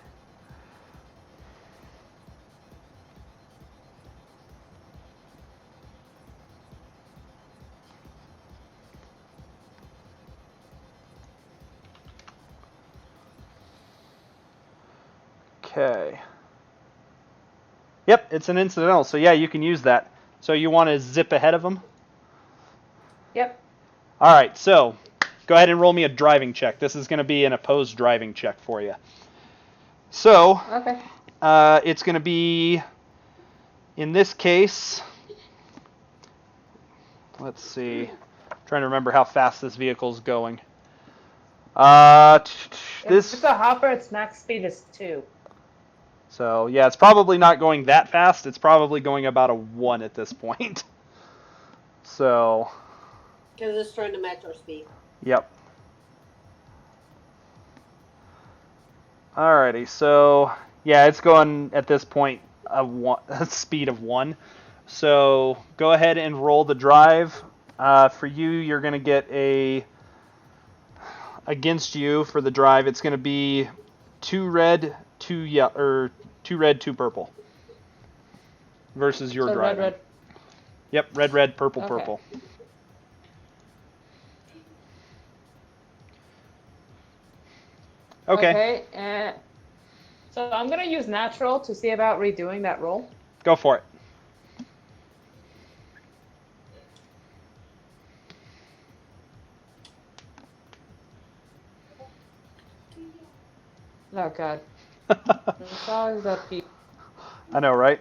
Okay. Yep, it's an incidental, so yeah, you can use that. So you want to zip ahead of him? Yep. Alright, so go ahead and roll me a driving check. This is going to be an opposed driving check for you. So, Okay. it's going to be, in this case, let's see, I'm trying to remember how fast this vehicle's going. If This, it's a hopper, its max speed is 2. so yeah, it's probably not going that fast. It's probably going about a 1 at this point. So, Because it's trying to match our speed. yep. Alrighty, so yeah, it's going at this point a speed of 1. So go ahead and roll the drive. For you, you're going to get against you for the drive. It's going to be 2 red, 2 red, 2 purple. Versus your So driving. red. Yep, red, purple, Okay. purple. Okay, And so I'm gonna use natural to see about redoing that roll. go for it. Oh god. It's always that piece. I know, right?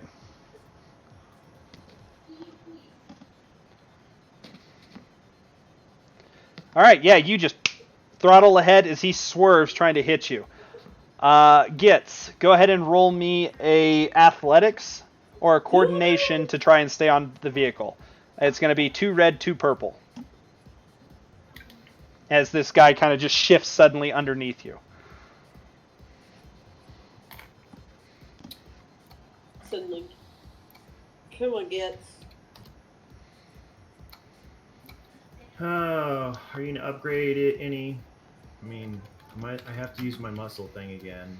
Alright, yeah, you just throttle ahead as he swerves trying to hit you. Gitz, go ahead and roll me a athletics or a coordination to try and stay on the vehicle. It's going to be 2 red, 2 purple. As this guy kind of just shifts suddenly underneath you. Suddenly. Come on, Gets. Oh, are you gonna upgrade it any? I mean, I have to use my muscle thing again.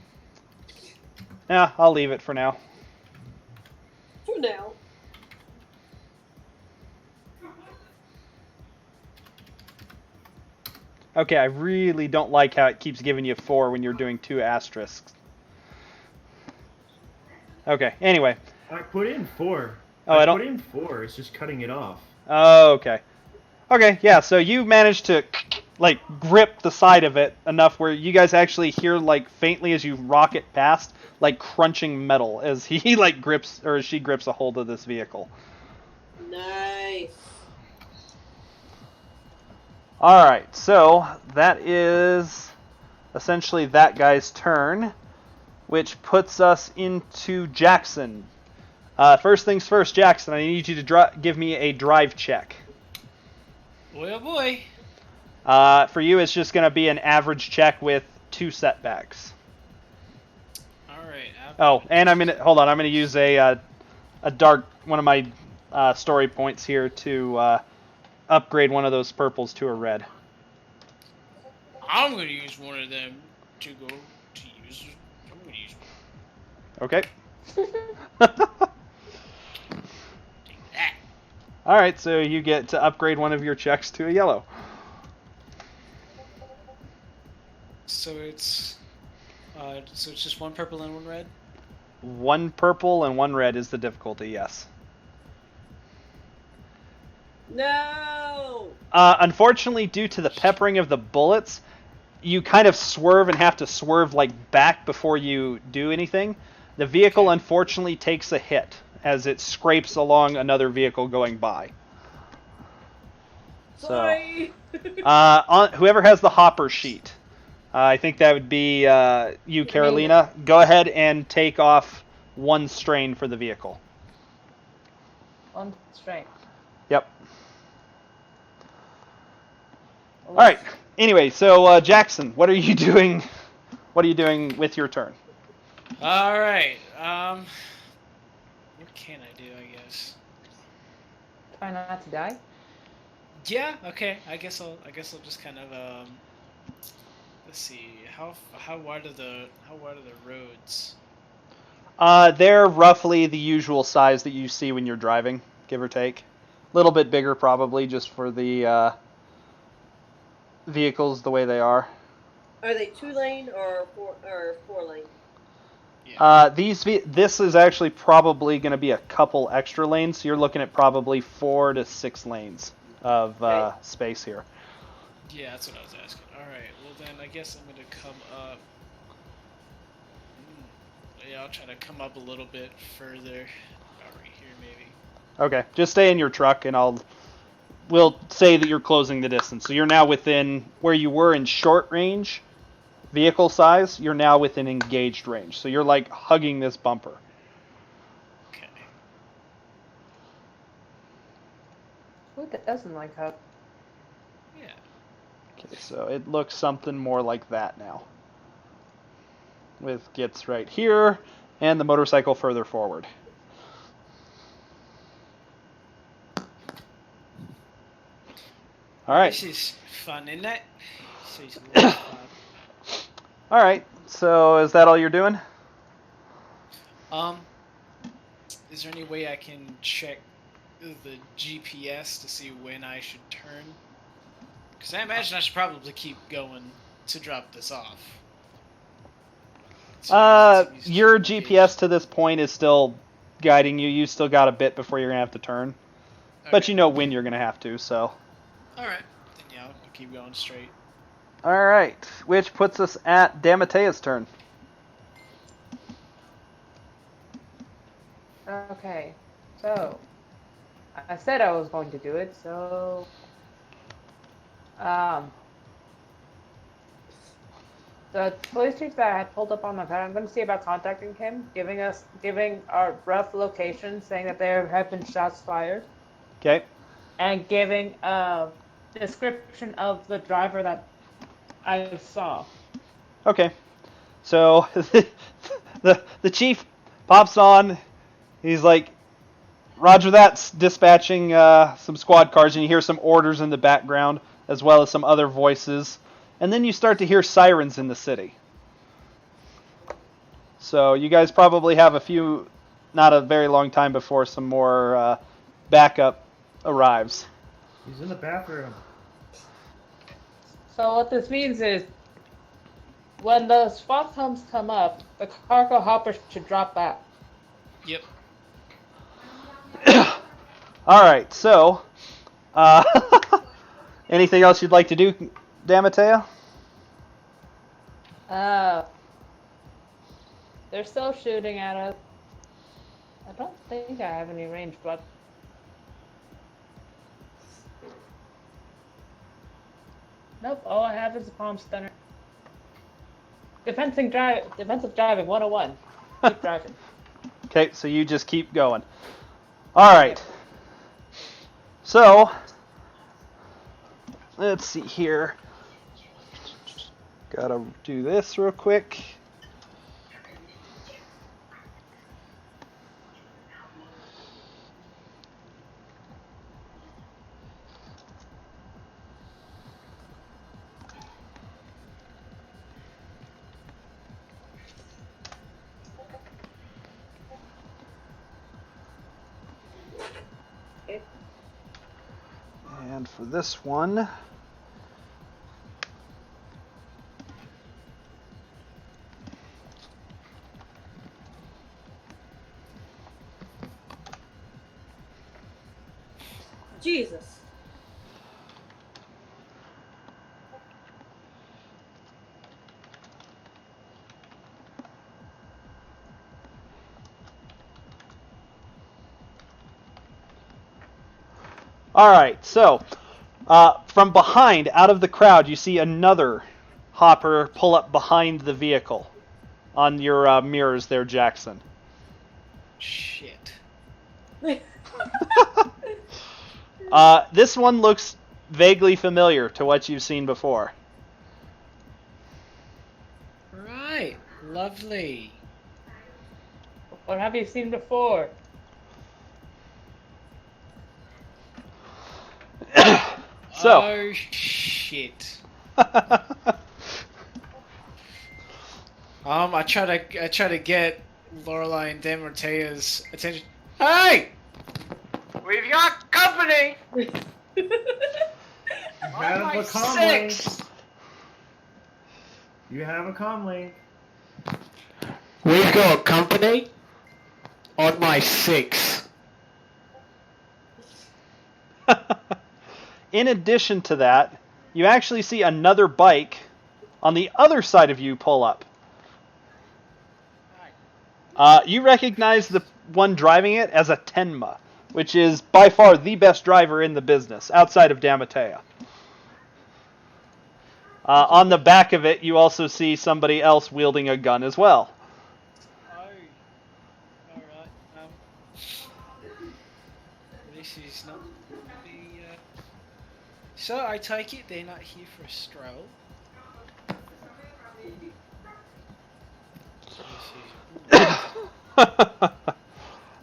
Yeah, I'll leave it for now. For now. Okay, I really don't like how it keeps giving you 4 when you're doing 2 asterisks. Okay, anyway. I put in 4. Oh, I I don't- put in 4. It's just cutting it off. Oh, okay. Okay, yeah, so you managed to, like, grip the side of it enough where you guys actually hear, like, faintly as you rock it past, like, crunching metal as he, like, grips, or as she grips a hold of this vehicle. Nice. Alright, so that is essentially that guy's turn, which puts us into Jackson. First things first, Jackson, I need you to give me a drive check. Boy, oh boy. For you, it's just going to be an average check with 2 setbacks. Alright. Oh, and I'm gonna use a dark, one of my story points here to upgrade one of those purples to a red. I'm gonna use one of them to go to use. I'm gonna use one. Okay. Take that. Alright, so you get to upgrade one of your checks to a yellow. So it's just 1 purple and 1 red. 1 purple and 1 red is the difficulty, yes. No. Unfortunately, due to the peppering of the bullets, you kind of swerve and have to swerve like back before you do anything. The vehicle unfortunately takes a hit as it scrapes along another vehicle going by. Sorry. Whoever has the hopper sheet, I think that would be you, Carolina. Go ahead and take off 1 strain for the vehicle. 1 strain. Yep. All right. Anyway, so Jackson, what are you doing? What are you doing with your turn? All right. What can I do? I guess. Try not to die. Yeah. Okay. I guess I'll just kind of let's see. How wide are the roads? They're roughly the usual size that you see when you're driving, give or take. A little bit bigger probably, just for the vehicles the way they are. Are they 2-lane or 4-lane? Yeah. This is actually probably going to be a couple extra lanes, so you're looking at probably 4 to 6 lanes of space here. Yeah, that's what I was asking. All right. Well, then I guess I'm gonna come up. Yeah, I'll try to come up a little bit further. About right here, maybe. Okay, just stay in your truck, and we'll say that you're closing the distance. So you're now within where you were in short range, vehicle size. You're now within engaged range. So you're like hugging this bumper. Okay. Who doesn't like hug? Yeah. Okay, so it looks something more like that now. With Gitz right here, and the motorcycle further forward. All right. This is fun, isn't it? This is a lot of fun. All right. So is that all you're doing? Is there any way I can check the GPS to see when I should turn? Because I imagine I should probably keep going to drop this off. Your GPS to this point is still guiding you. You still got a bit before you're gonna have to turn, but you know when you're gonna have to. So. All right. Then yeah, I'll keep going straight. All right, which puts us at Damatea's turn. Okay, so I said I was going to do it, so the police chief that I had pulled up on my pad, I'm going to see about contacting him, giving our rough location, saying that there have been shots fired, Okay. and giving a description of the driver that I saw. Okay. So the chief pops on. He's like, Roger that, dispatching some squad cars, and you hear some orders in the background, as well as some other voices. And then you start to hear sirens in the city. So you guys probably have not a very long time before some more backup arrives. He's in the bathroom. So what this means is, when the SWAT teams come up, the cargo hopper should drop out. Yep. All right. So, uh, anything else you'd like to do, Damatea? They're still shooting at us. I don't think I have any range, but nope. All I have is a palm stunner. Defensive driving 101. Keep driving. Okay, so you just keep going. All right. So, let's see here. Gotta do this real quick. And for this one, Jesus. all right. So, from behind, out of the crowd, you see another hopper pull up behind the vehicle on your mirrors there, Jackson. Shit. This one looks vaguely familiar to what you've seen before. Right. Lovely. What have you seen before? So, Oh shit. I try to get Lorelai and Damatea's attention. Hey! We've got company! have On my a comm link. 6! You have a comm link. We've got company on my 6. in addition to that, you actually see another bike on the other side of you pull up. You recognize the one driving it as a Tenma, which is by far the best driver in the business, outside of Damatea. On the back of it, you also see somebody else wielding a gun as well. Oh. Alright. This is not the... So, I take it they're not here for a stroll.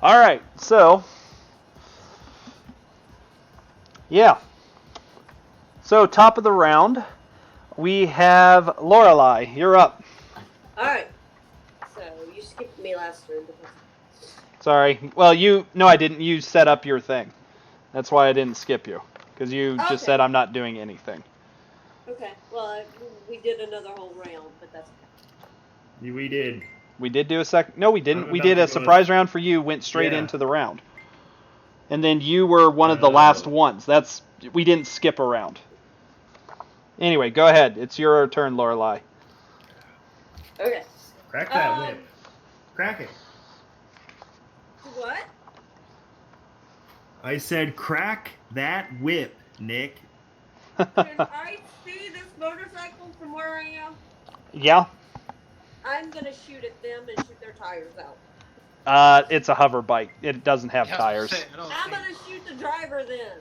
All right, so yeah. So top of the round, we have Lorelai. You're up. Alright. So, you skipped me last turn. Sorry. Well, no, I didn't. You set up your thing. That's why I didn't skip you, because you Okay. just said I'm not doing anything. Okay, well, we did another whole round, but that's okay. We did. We did do a second. No, we didn't. I'm We about did to a go surprise round for you. Went straight Yeah. into the round, and then you were one of the last ones. We didn't skip a round. Anyway, go ahead. It's your turn, Lorelai. Okay. Crack that whip. Crack it. What? I said crack that whip, Nick. Can I see this motorcycle from where I am? Yeah. I'm gonna shoot at them and shoot their tires out. It's a hover bike. It doesn't have Yeah, tires. I don't I'm think- gonna shoot the driver then.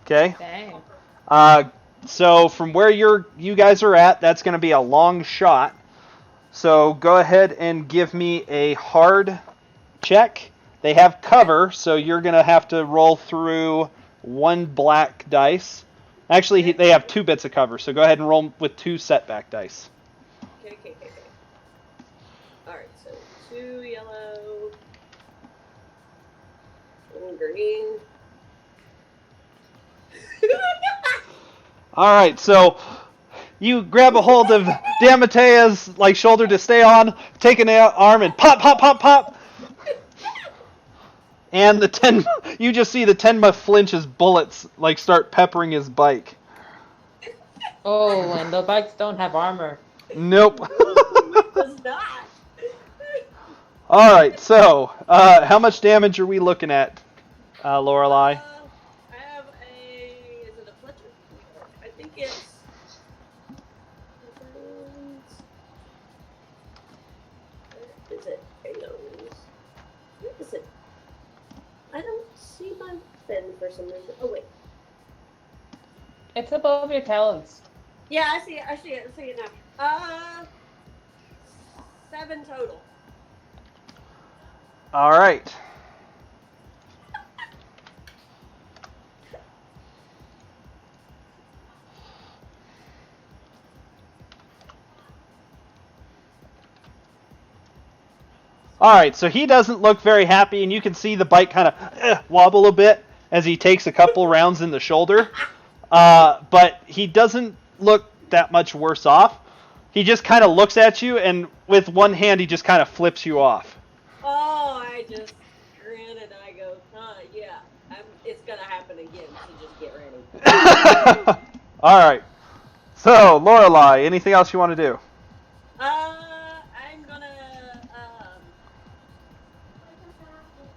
Okay. Dang. So from where you guys are at, that's going to be a long shot. So go ahead and give me a hard check. They have cover, so you're going to have to roll through one black dice. Actually, they have 2 bits of cover, so go ahead and roll with 2 setback dice. Okay. Alright, so 2 yellow, 1 green. All right, so you grab a hold of Damatea's like shoulder to stay on, take an arm and pop, pop, pop, pop. And you just see the Tenma flinch as bullets like start peppering his bike. Oh, and the bikes don't have armor. Nope. It does not. All right, so how much damage are we looking at, Lorelei? I have is it a Fletcher? I think it's. Where is it? Where is it? I don't see my pen for some reason. Oh wait. It's above your talons. Yeah, I see it. I see it now. 7 total. All right. All right, so he doesn't look very happy, and you can see the bike kind of wobble a bit as he takes a couple rounds in the shoulder. But he doesn't look that much worse off. He just kind of looks at you, and with one hand, he just kind of flips you off. Oh, I just grin and I go, yeah, it's gonna happen again, so just get ready. All right. So, Lorelei, anything else you want to do? I'm gonna,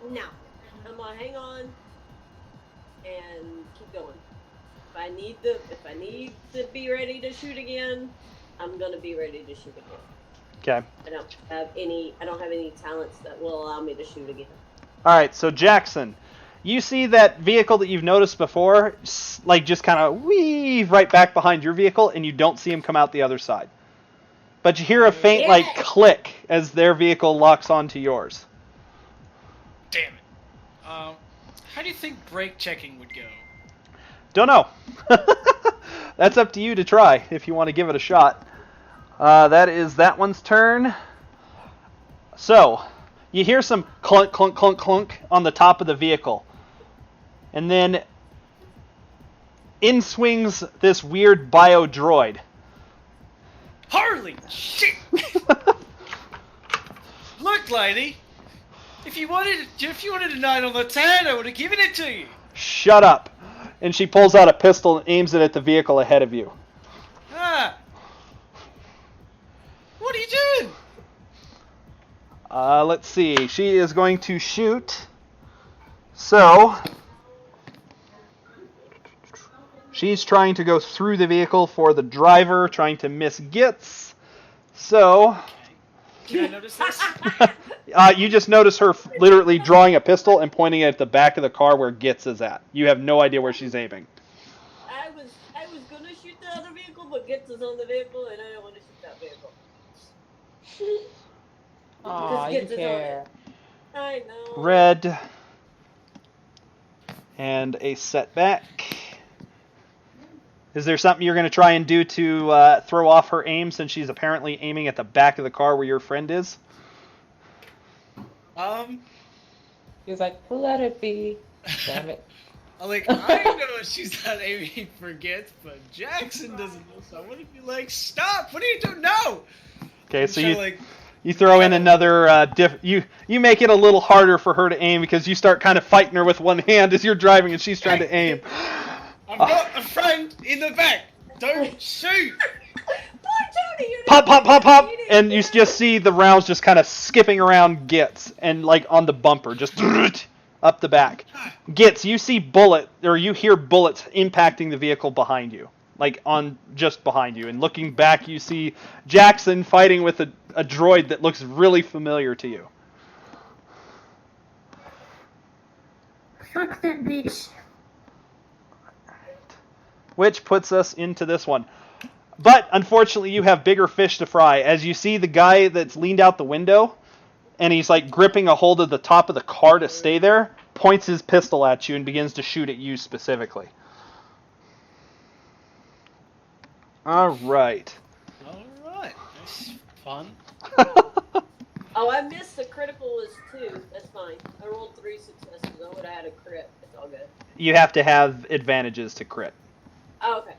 no. I'm gonna hang on and keep going. If I need to be ready to shoot again, I'm gonna be ready to shoot again. Okay. I don't have any talents that will allow me to shoot again. All right, so Jackson, you see that vehicle that you've noticed before, like just kind of weave right back behind your vehicle, and you don't see him come out the other side. But you hear a faint like click as their vehicle locks onto yours. Damn it. How do you think brake checking would go? Don't know. That's up to you to try if you want to give it a shot. That is that one's turn. So, you hear some clunk, clunk, clunk, clunk on the top of the vehicle. And then in swings this weird bio droid. Harley! Shit! Look, lady! If you wanted a 9 on the 10, I would have given it to you! Shut up. And she pulls out a pistol and aims it at the vehicle ahead of you. Ah! What are you doing? Let's see. She is going to shoot. So, she's trying to go through the vehicle for the driver, trying to miss Gitz. So, Can I notice this? you just notice her literally drawing a pistol and pointing it at the back of the car where Gitz is at. You have no idea where she's aiming. I was gonna shoot the other vehicle, but Gitz is on the vehicle, and I don't want to shoot that vehicle. Aw, you care. I know. Red. And a setback. Is there something you're going to try and do to throw off her aim since she's apparently aiming at the back of the car where your friend is? He's like, let it be. Damn it. I know she's not aiming for Gitz, but Jackson doesn't know, so I want to be like, stop! What are you doing? No! Okay, so you you throw in another you make it a little harder for her to aim because you start kind of fighting her with one hand as you're driving and she's trying to aim. I've got a friend in the back. Don't shoot. Pop, pop, pop, pop, and you just see the rounds just kind of skipping around Gitz and like on the bumper, just up the back. Gitz, you hear bullets impacting the vehicle behind you, like on just behind you, and looking back, you see Jackson fighting with a droid that looks really familiar to you. Fuck that bitch. Which puts us into this one. But, unfortunately, you have bigger fish to fry. As you see the guy that's leaned out the window, and he's like gripping a hold of the top of the car to stay there, points his pistol at you and begins to shoot at you specifically. Alright. Alright. That's fun. Oh, I missed the critical was 2. That's fine. I rolled 3 successes. I would have had a crit. It's all good. You have to have advantages to crit. Oh, okay.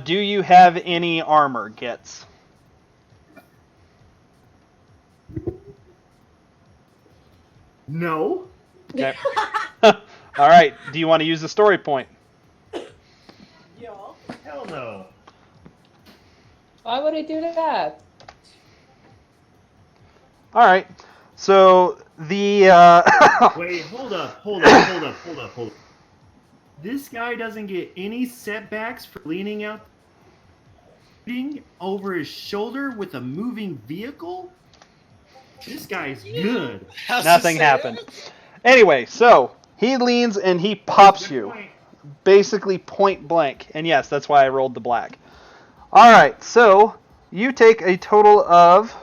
Do you have any armor, Gits? No. Okay. All right. Do you want to use the story point? Yeah. Hell no. Why would he do that? All right. So the Wait, hold up. This guy doesn't get any setbacks for leaning out over his shoulder with a moving vehicle? This guy's good. How's nothing this- happened. Anyway, so he leans and he pops Good you, point. basically point blank. And yes, that's why I rolled the black. All right. So you take a total of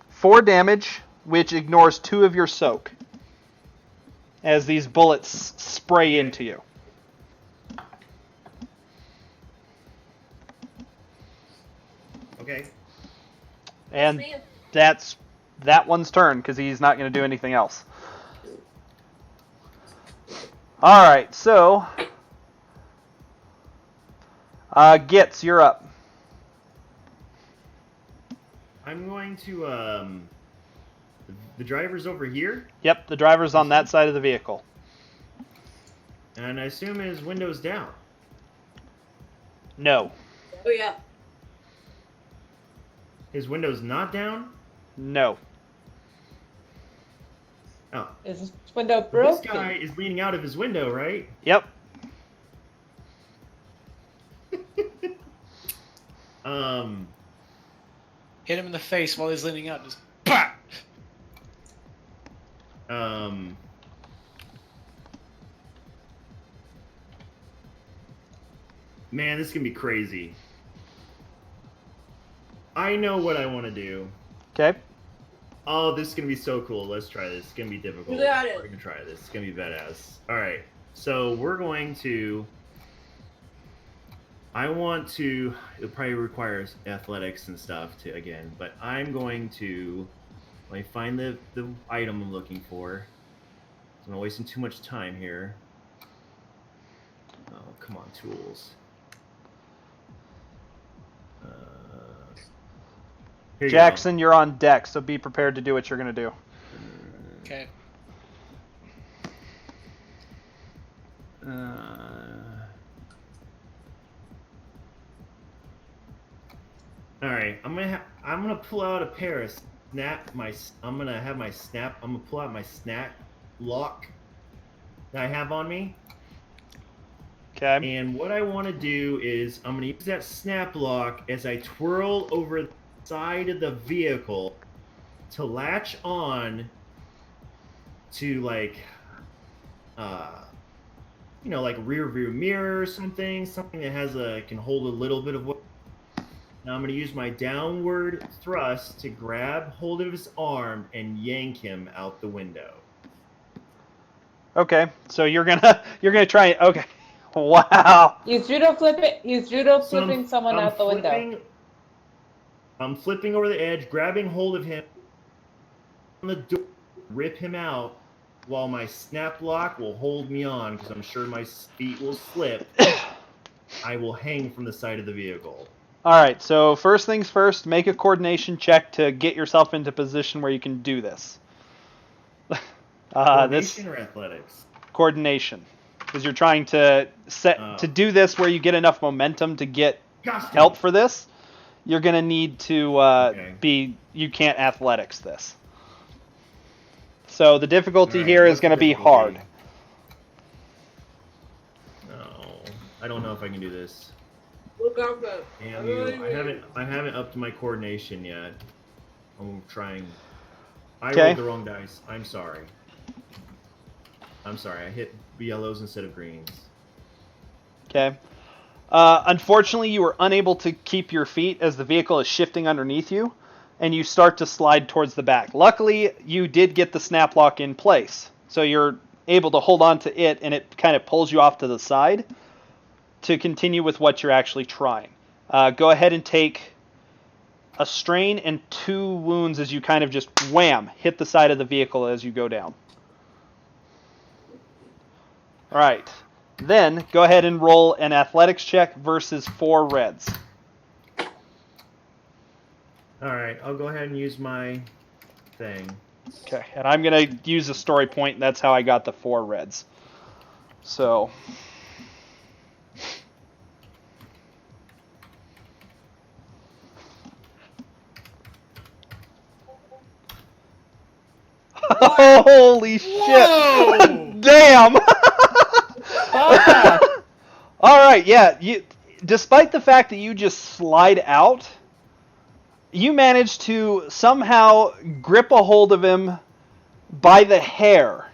4 damage, which ignores 2 of your soak, as these bullets spray into you. Okay. And Man. that's that one's turn because he's not going to do anything else. All right, so Gits, you're up. I'm going to the driver's over here, Yep, the driver's on that side of the vehicle. and I assume his window's down. No, Oh yeah. His window's not down? no. Oh. Is this window This broken? guy is leaning out of his window, right? Yep. Hit him in the face while he's leaning out. Just bah! Man, this is gonna be crazy. I know what I want to do. Okay. Oh, this is gonna be so cool. Let's try this. It's gonna be difficult. You got it. We're gonna try this. It's gonna be badass. Alright. So we're going to it probably requires athletics and stuff to again, but I'm going to let me find the item I'm looking for. I'm not wasting too much time here. Oh, come on, tools. Here you go. Jackson, you're on deck, so be prepared to do what you're going to do. Okay. All right, I'm gonna pull out a pair of I'm gonna pull out my snap lock that I have on me, Okay. and what I want to do is I'm gonna use that snap lock as I twirl over the side of the vehicle to latch on to like like rear view mirror or something that has can hold a little bit of weight. Now I'm going to use my downward thrust to grab hold of his arm and yank him out the window. Okay. So you're gonna try. Okay. Wow. He's judo flipping. He's judo So flipping someone out the window. I'm flipping over the edge, grabbing hold of him on the door, rip him out, while my snap lock will hold me on because I'm sure my feet will slip. I will hang from the side of the vehicle. All right. So first things first, make a coordination check to get yourself into position where you can do this. This Coordination or athletics? coordination, because you're trying to to do this where you get enough momentum to get Gosh, help for this. You're gonna need to Okay. you can't athletics this. So the difficulty Alright, here is what's going to the be difficulty? hard. No, I don't know if I can do this. Look out for it. Damn you! I haven't upped my coordination yet. I'm trying. I Okay. rolled the wrong dice. I'm sorry. I hit yellows instead of greens. Okay. Unfortunately, you were unable to keep your feet as the vehicle is shifting underneath you, and you start to slide towards the back. Luckily, you did get the snap lock in place, so you're able to hold on to it, and it kind of pulls you off to the side to continue with what you're actually trying. Go ahead and take a strain and 2 wounds as you kind of just wham, hit the side of the vehicle as you go down. All right. Then go ahead and roll an athletics check versus 4 reds. All right, I'll go ahead and use my thing. Okay, and I'm going to use a story point, and that's how I got the 4 reds. So... Holy shit! Whoa! Damn! Fuck. All right, yeah. Despite the fact that you just slide out, you manage to somehow grip a hold of him by the hair.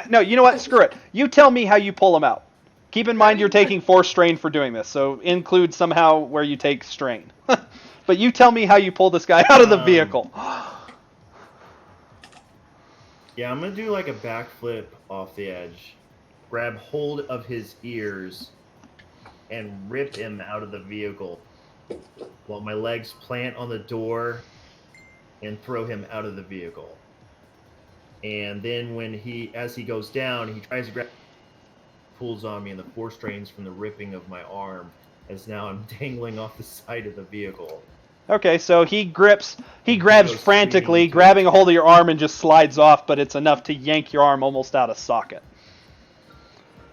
No, you know what? Screw it. You tell me how you pull him out. Keep in mind you're taking 4 strain for doing this, so include somehow where you take strain. But you tell me how you pull this guy out of the vehicle. Yeah, I'm gonna do like a backflip off the edge, grab hold of his ears, and rip him out of the vehicle while my legs plant on the door and throw him out of the vehicle. And then as he goes down, he tries to grab, pulls on me, and the 4 strains from the ripping of my arm, as now I'm dangling off the side of the vehicle. Okay, so he grabs goes frantically, screaming. grabbing a hold of your arm and just slides off, but it's enough to yank your arm almost out of socket.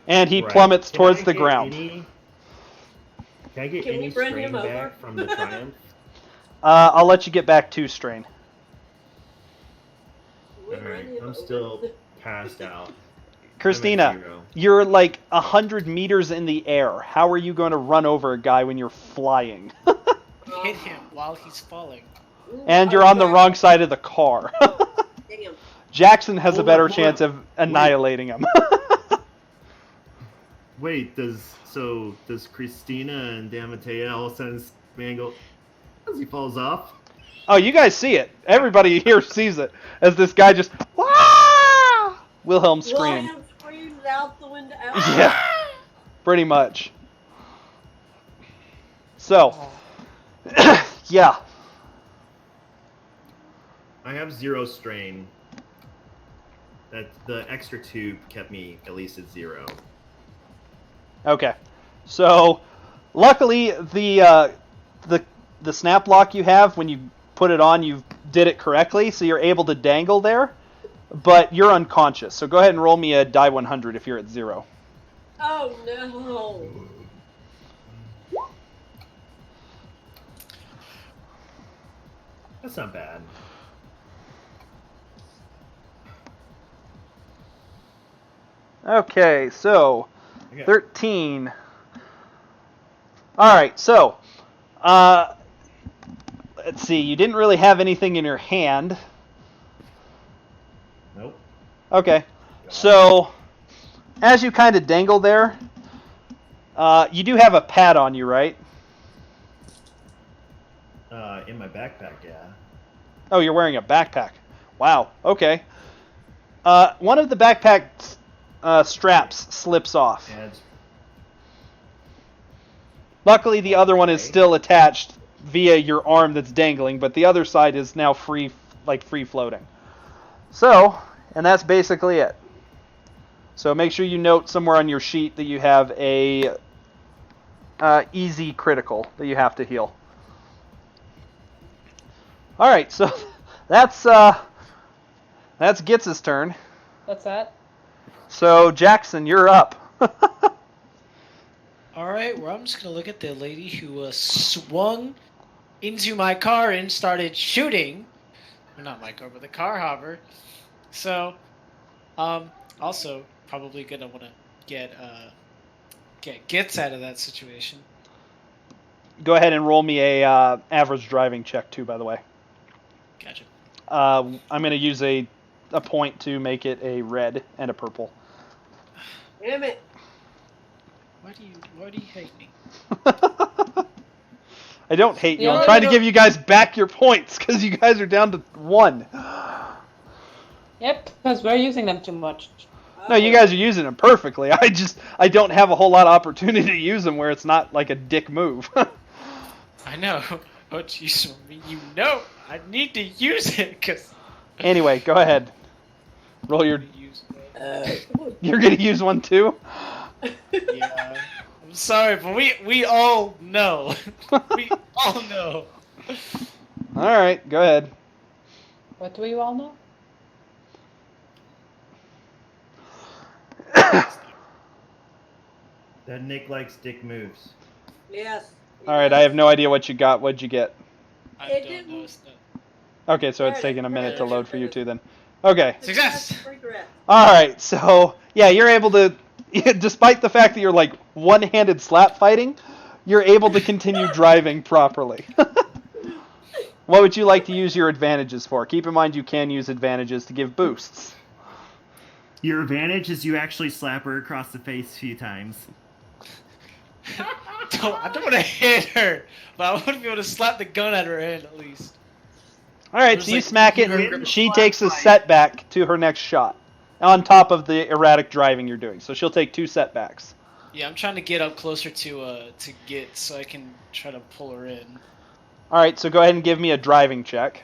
And he Right. plummets Can towards I the get ground. Can I get Can any we bring strain him over? back from the Triumph? I'll let you get back 2 strain. We Alright, run him I'm over. still passed out. Christina, I'm at 0. you're like 100 meters in the air. How are you going to run over a guy when you're flying? Hit him while he's falling. And you're on the wrong side of the car. Damn. Jackson has a Hold better on, hold chance on. of annihilating him. Wait, does Christina and Damatea all of a sudden man go as he falls off? Oh, you guys see it. Everybody here sees it as this guy just Wah! Wilhelm scream. William screams out the window. Yeah, pretty much. So, yeah. I have 0 strain. That the extra 2 kept me at least at 0. Okay. So, luckily the snap lock you have when you put it on, you did it correctly, so you're able to dangle there, but you're unconscious. So go ahead and roll me a die 100 if you're at 0. Oh no. That's not bad. Okay, so I got 13. All right, so let's see. You didn't really have anything in your hand. Nope. Okay, so as you kind of dangle there, you do have a pad on you, right? In my backpack, yeah. Oh, you're wearing a backpack. Wow. Okay. One of the backpack straps slips off. And Luckily, the other one is Okay. still attached via your arm that's dangling, but the other side is now free floating. So, and that's basically it. So make sure you note somewhere on your sheet that you have a easy critical that you have to heal. All right, so that's Gitz's turn. What's that? So Jackson, you're up. Alright, well, I'm just gonna look at the lady who swung into my car and started shooting. Well, not my car, but the car hopper. So, also probably gonna want to get Gitz out of that situation. Go ahead and roll me a average driving check too, by the way. Gotcha. I'm going to use a point to make it a red and a purple. Damn it. Why do you hate me? I don't hate you. Yeah, I'm I trying to don't- give you guys back your points because you guys are down to 1. Yep, because we're using them too much. No, you guys are using them perfectly. I don't have a whole lot of opportunity to use them where it's not like a dick move. I know, but you know I need to use it because Anyway, go ahead. Roll your. use You're gonna use one too. Yeah. I'm sorry, but we all know. We all know. All right, go ahead. What do you all know? That Nick likes dick moves. Yes. All right, I have no idea what you got. What'd you get? I It don't didn't- know. It's not- Okay, so it's Alright, taking a minute to alright, load for you alright. two then. Okay. Success! Regret. All right, so yeah, you're able to, despite the fact that you're like one-handed slap fighting, you're able to continue driving properly. What would you like to use your advantages for? Keep in mind you can use advantages to give boosts. Your advantage is you actually slap her across the face a few times. I don't want to hit her, but I want to be able to slap the gun at her hand at least. All right, There's so you like- smack it, you and win she the takes a fight. setback to her next shot, on top of the erratic driving you're doing. So she'll take 2 setbacks. Yeah, I'm trying to get up closer to Git so I can try to pull her in. All right, so go ahead and give me a driving check.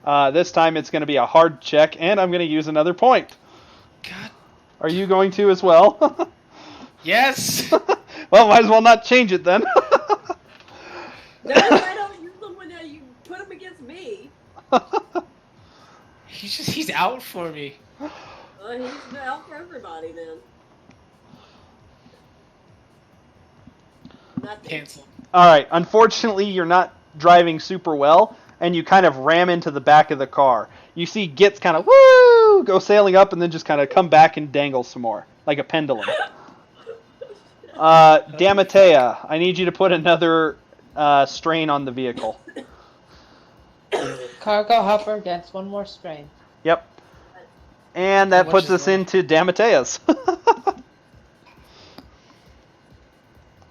This time it's going to be a hard check, and I'm going to use another point. God. Are you going to as well? Yes. Well, might as well not change it then. No, I don't use them when you put them against me. He's out for me. He's out for everybody then. Nothing. Cancel. All right, unfortunately, you're not driving super well, and you kind of ram into the back of the car. You see Gitz kind of, woo, go sailing up and then just kind of come back and dangle some more, like a pendulum. Damatea, I need you to put another strain on the vehicle. Cargo hopper gets one more strain. Yep. And that How much puts is us that? into Damatea's.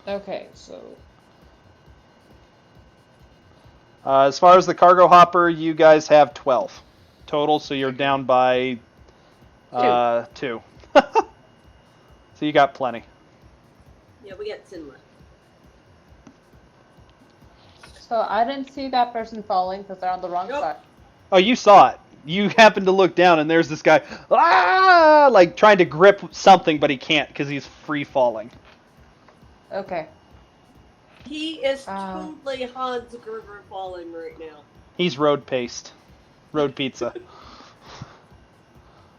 Okay, so As far as the cargo hopper, you guys have 12 total, so you're down by 2. So you got plenty. Yeah, we got 10 left. so I didn't see that person falling because they're on the wrong Nope. side. Oh, you saw it. You happened to look down, and there's this guy, like trying to grip something, but he can't because he's free falling. Okay. He is Uh. totally Hans Gruber falling right now. He's road paced, road pizza.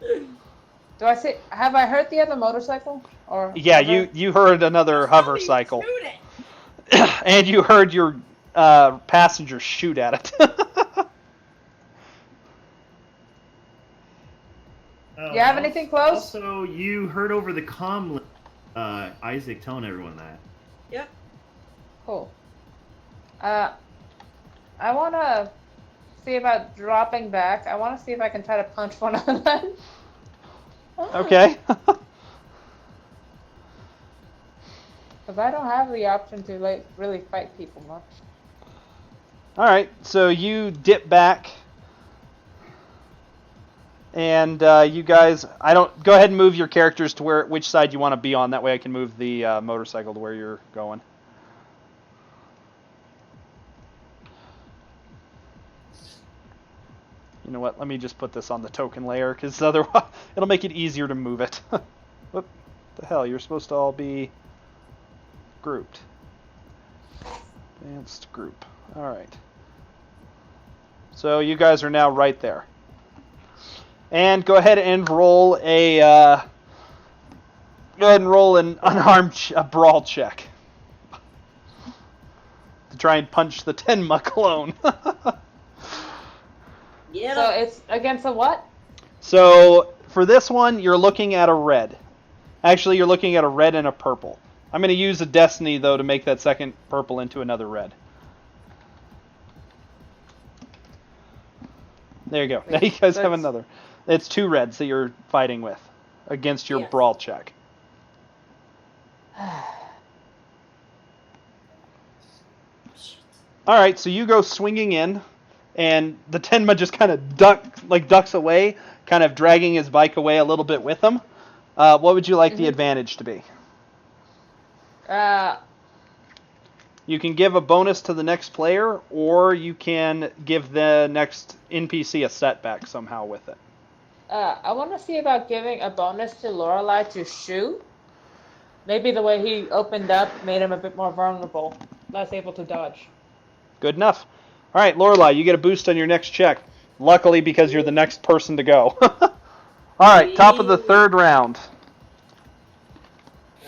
Do I see? Have I heard the other motorcycle? Or Yeah, hover? you heard another hover Somebody cycle, shoot it! and you heard your passenger shoot at it. Oh, You have anything close? Also, you heard over the comm Isaac telling everyone that. Yep. Cool. I want to see about dropping back. I want to see if I can try to punch one of them. Okay. Because I don't have the option to like really fight people much. All right, so you dip back, and you guys, go ahead and move your characters to which side you want to be on. That way, I can move the motorcycle to where you're going. You know what? Let me just put this on the token layer, because otherwise it'll make it easier to move it. What the hell? You're supposed to all be grouped. Advanced group. All right. So you guys are now right there. And go ahead and roll an unarmed brawl check to try and punch the Tenma clone. Yeah. So it's against a what? So for this one, you're looking at a red. Actually, you're looking at a red and a purple. I'm going to use a Destiny, though, to make that second purple into another red. There you go. Now you guys have That's- another. It's 2 reds that you're fighting with against your Yes. brawl check. All right, so you go swinging in, and the Tenma just kind of ducks away, kind of dragging his bike away a little bit with him. What would you like the advantage to be? You can give a bonus to the next player, or you can give the next NPC a setback somehow with it. I want to see about giving a bonus to Lorelei to shoot. Maybe the way he opened up made him a bit more vulnerable, less able to dodge. Good enough. All right, Lorelei, you get a boost on your next check. Luckily, because you're the next person to go. All right, top of the third round.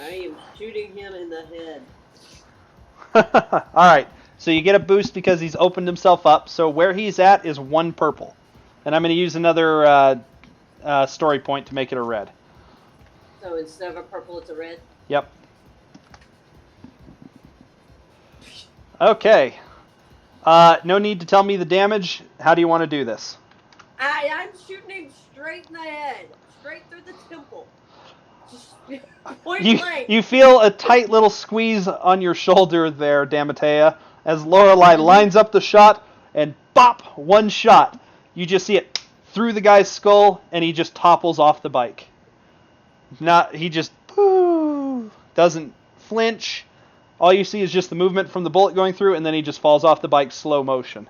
I am shooting him in the head. All right, so you get a boost because he's opened himself up. So where he's at is 1 purple. And I'm going to use another story point to make it a red. So instead of a purple, it's a red. Yep. Okay. No need to tell me the damage. How do you want to do this? I'm shooting him straight in the head, straight through the temple. Just point blank. You feel a tight little squeeze on your shoulder there, Damatea, as Lorelei lines up the shot, and bop, 1 shot. You just see it through the guy's skull, and he just topples off the bike. He just doesn't flinch. All you see is just the movement from the bullet going through, and then he just falls off the bike slow motion.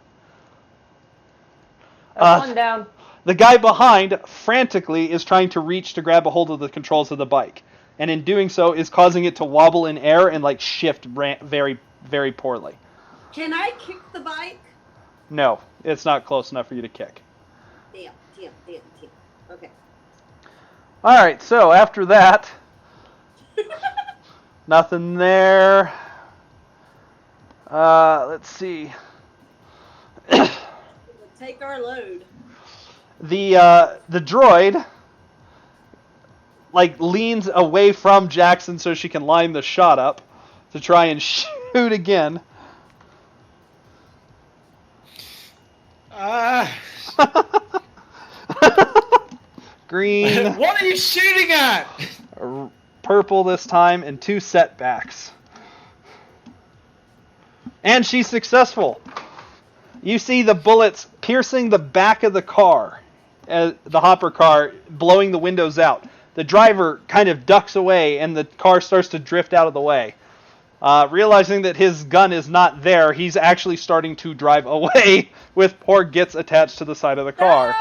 One down. The guy behind frantically is trying to reach to grab a hold of the controls of the bike, and in doing so is causing it to wobble in air and like shift very, very poorly. Can I kick the bike? No, it's not close enough for you to kick. Damn. Okay. All right, so after that, nothing there. Let's see. Take our load. The droid like leans away from Jackson so she can line the shot up to try and shoot again. Green. What are you shooting at? Purple this time, and 2 setbacks. And she's successful. You see the bullets piercing the back of the car, the hopper car, blowing the windows out. The driver kind of ducks away, and the car starts to drift out of the way. Realizing that his gun is not there, he's actually starting to drive away with poor Gitz attached to the side of the car.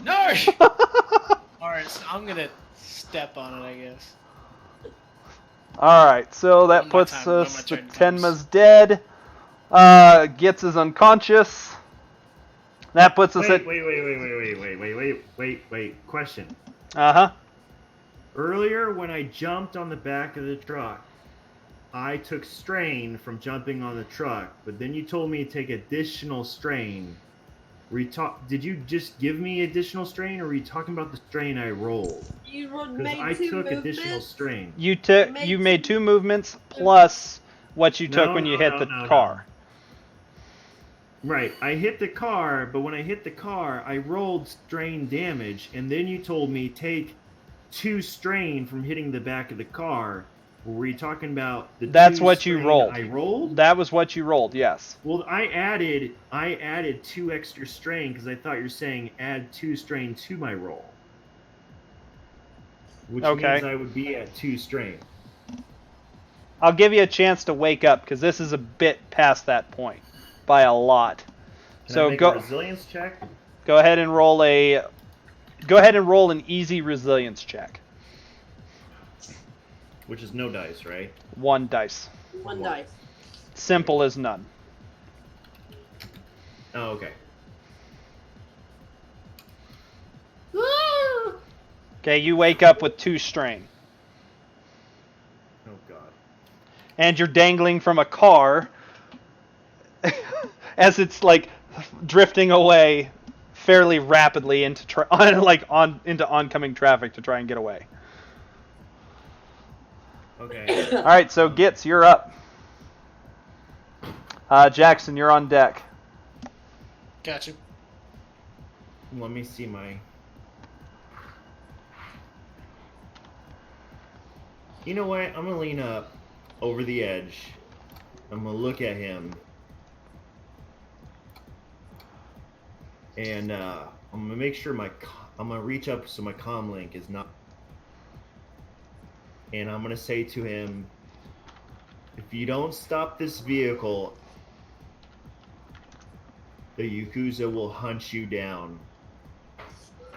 No! Alright, so I'm gonna step on it, I guess. Alright, so that One more puts time, when us my to turn comes. Tenma's dead. Gitz is unconscious. That puts us at... Wait. Question. Uh-huh. Earlier, when I jumped on the back of the truck, I took strain from jumping on the truck, but then you told me to take additional strain. Did you just give me additional strain, or were you talking about the strain I rolled? You Because made I 2 took movements. additional strain. You made 2 movements plus what you took when you hit the car. Right, I hit the car, but when I hit the car, I rolled strain damage, and then you told me take 2 strain from hitting the back of the car. Were you talking about the That's 2 what you strain rolled. I rolled? That was what you rolled, yes. Well, I added 2 extra strain because I thought you were saying add 2 strain to my roll. Which Okay. means I would be at 2 strain. I'll give you a chance to wake up, because this is a bit past that point. By a lot. Can So I make go a resilience check? go ahead and roll an easy resilience check. Which is no dice, right? 1 dice. 1 dice. Simple as none. Oh, okay. Woo! Okay, you wake up with 2 strain. Oh, God. And you're dangling from a car as it's like drifting away fairly rapidly into into oncoming traffic to try and get away. Okay. All right, so Gitz, you're up. Jackson, you're on deck. Gotcha. Let me see my... You know what? I'm going to lean up over the edge. I'm going to look at him. And I'm going to make sure I'm going to reach up so my comm link is not... And I'm going to say to him, if you don't stop this vehicle, the Yakuza will hunt you down.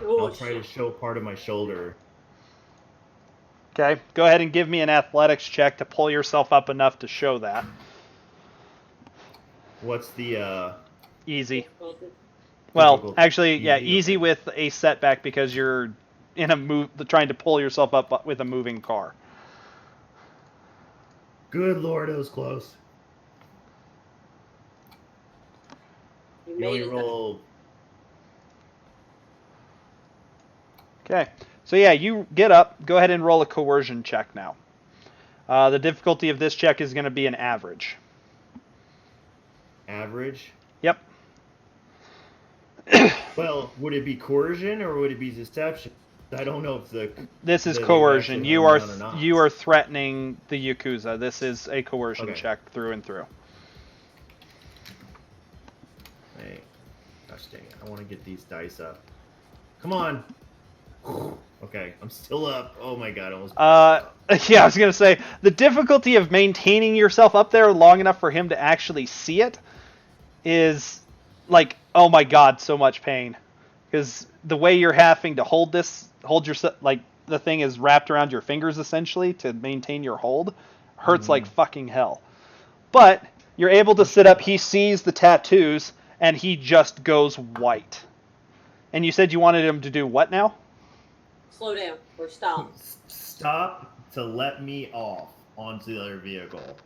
Oh, I'll try to show part of my shoulder. Okay, go ahead and give me an athletics check to pull yourself up enough to show that. What's the Easy. shit. Well, Difficult. actually, yeah, Easy, easy okay. with a setback because you're in a move, trying to pull yourself up with a moving car. Good lord, it was close. You You made only it. roll. Okay, so yeah, you get up. Go ahead and roll a coercion check now. The difficulty of this check is going to be an average. Average. Yep. Well, would it be coercion or would it be deception? I don't know if the. This is the coercion. actually You hung are down or not. you are threatening the Yakuza. This is a coercion Okay. check through and through. Hey, gosh dang it! I want to get these dice up. Come on. Okay, I'm still up. Oh my god, I almost. Yeah, I was gonna say the difficulty of maintaining yourself up there long enough for him to actually see it is like, oh my god, so much pain, because the way you're having to hold yourself, like the thing is wrapped around your fingers essentially to maintain your hold, hurts like fucking hell. But you're able to sit up. He sees the tattoos and he just goes white. And you said you wanted him to do what now? Slow down or stop. Stop to let me off onto the other vehicle.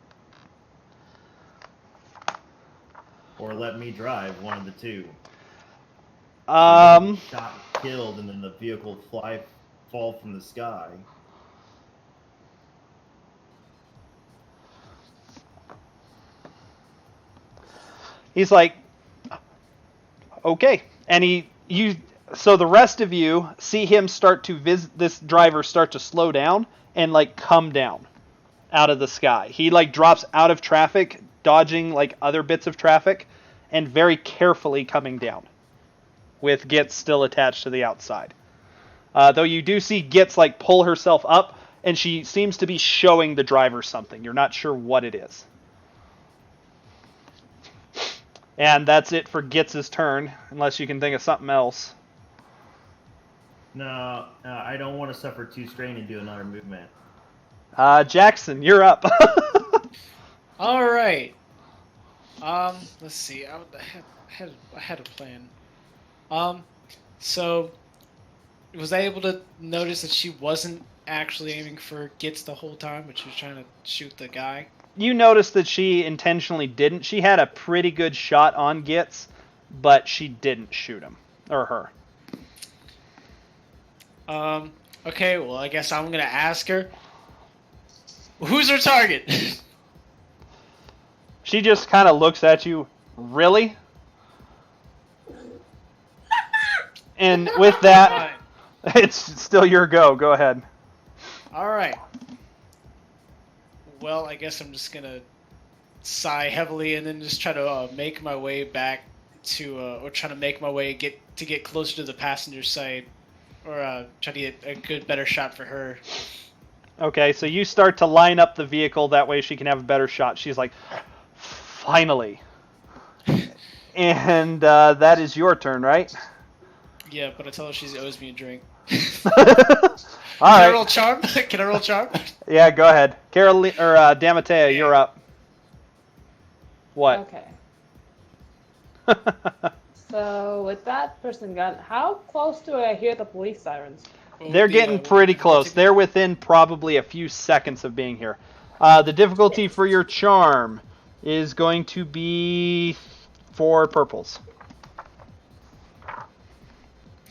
Or let me drive, one of the two. Shot, killed, and then the vehicle fall from the sky. He's like, okay. And so the rest of you see him start to this driver start to slow down and like come down out of the sky. He like drops out of traffic, dodging like other bits of traffic, and very carefully coming down, with Gitz still attached to the outside. Though you do see Gitz like pull herself up, and she seems to be showing the driver something. You're not sure what it is. And that's it for Gitz's turn, unless you can think of something else. No, I don't want to suffer 2 strain and do another movement. Jackson, you're up. All right. Let's see. I had a plan. So was I able to notice that she wasn't actually aiming for Gitz the whole time, but she was trying to shoot the guy? You noticed that she intentionally didn't. She had a pretty good shot on Gitz, but she didn't shoot him or her. Okay, well, I guess I'm gonna ask her. Who's her target? She just kind of looks at you. Really? And with that, it's still your go. Go ahead. All right. Well, I guess I'm just gonna sigh heavily and then just try to make my way back to, or try to make my way get closer to the passenger side, or try to get a better shot for her. Okay, so you start to line up the vehicle. That way she can have a better shot. She's like, finally. And that is your turn, right? Yeah, but I tell her she owes me a drink. All Can I roll right. charm? Can I roll charm? Yeah, go ahead. Caroline or Damatea, you're up. What? Okay. So with that person gun, how close do I hear the police sirens? They're getting pretty close. They're within probably a few seconds of being here. The difficulty for your charm is going to be 4 purples.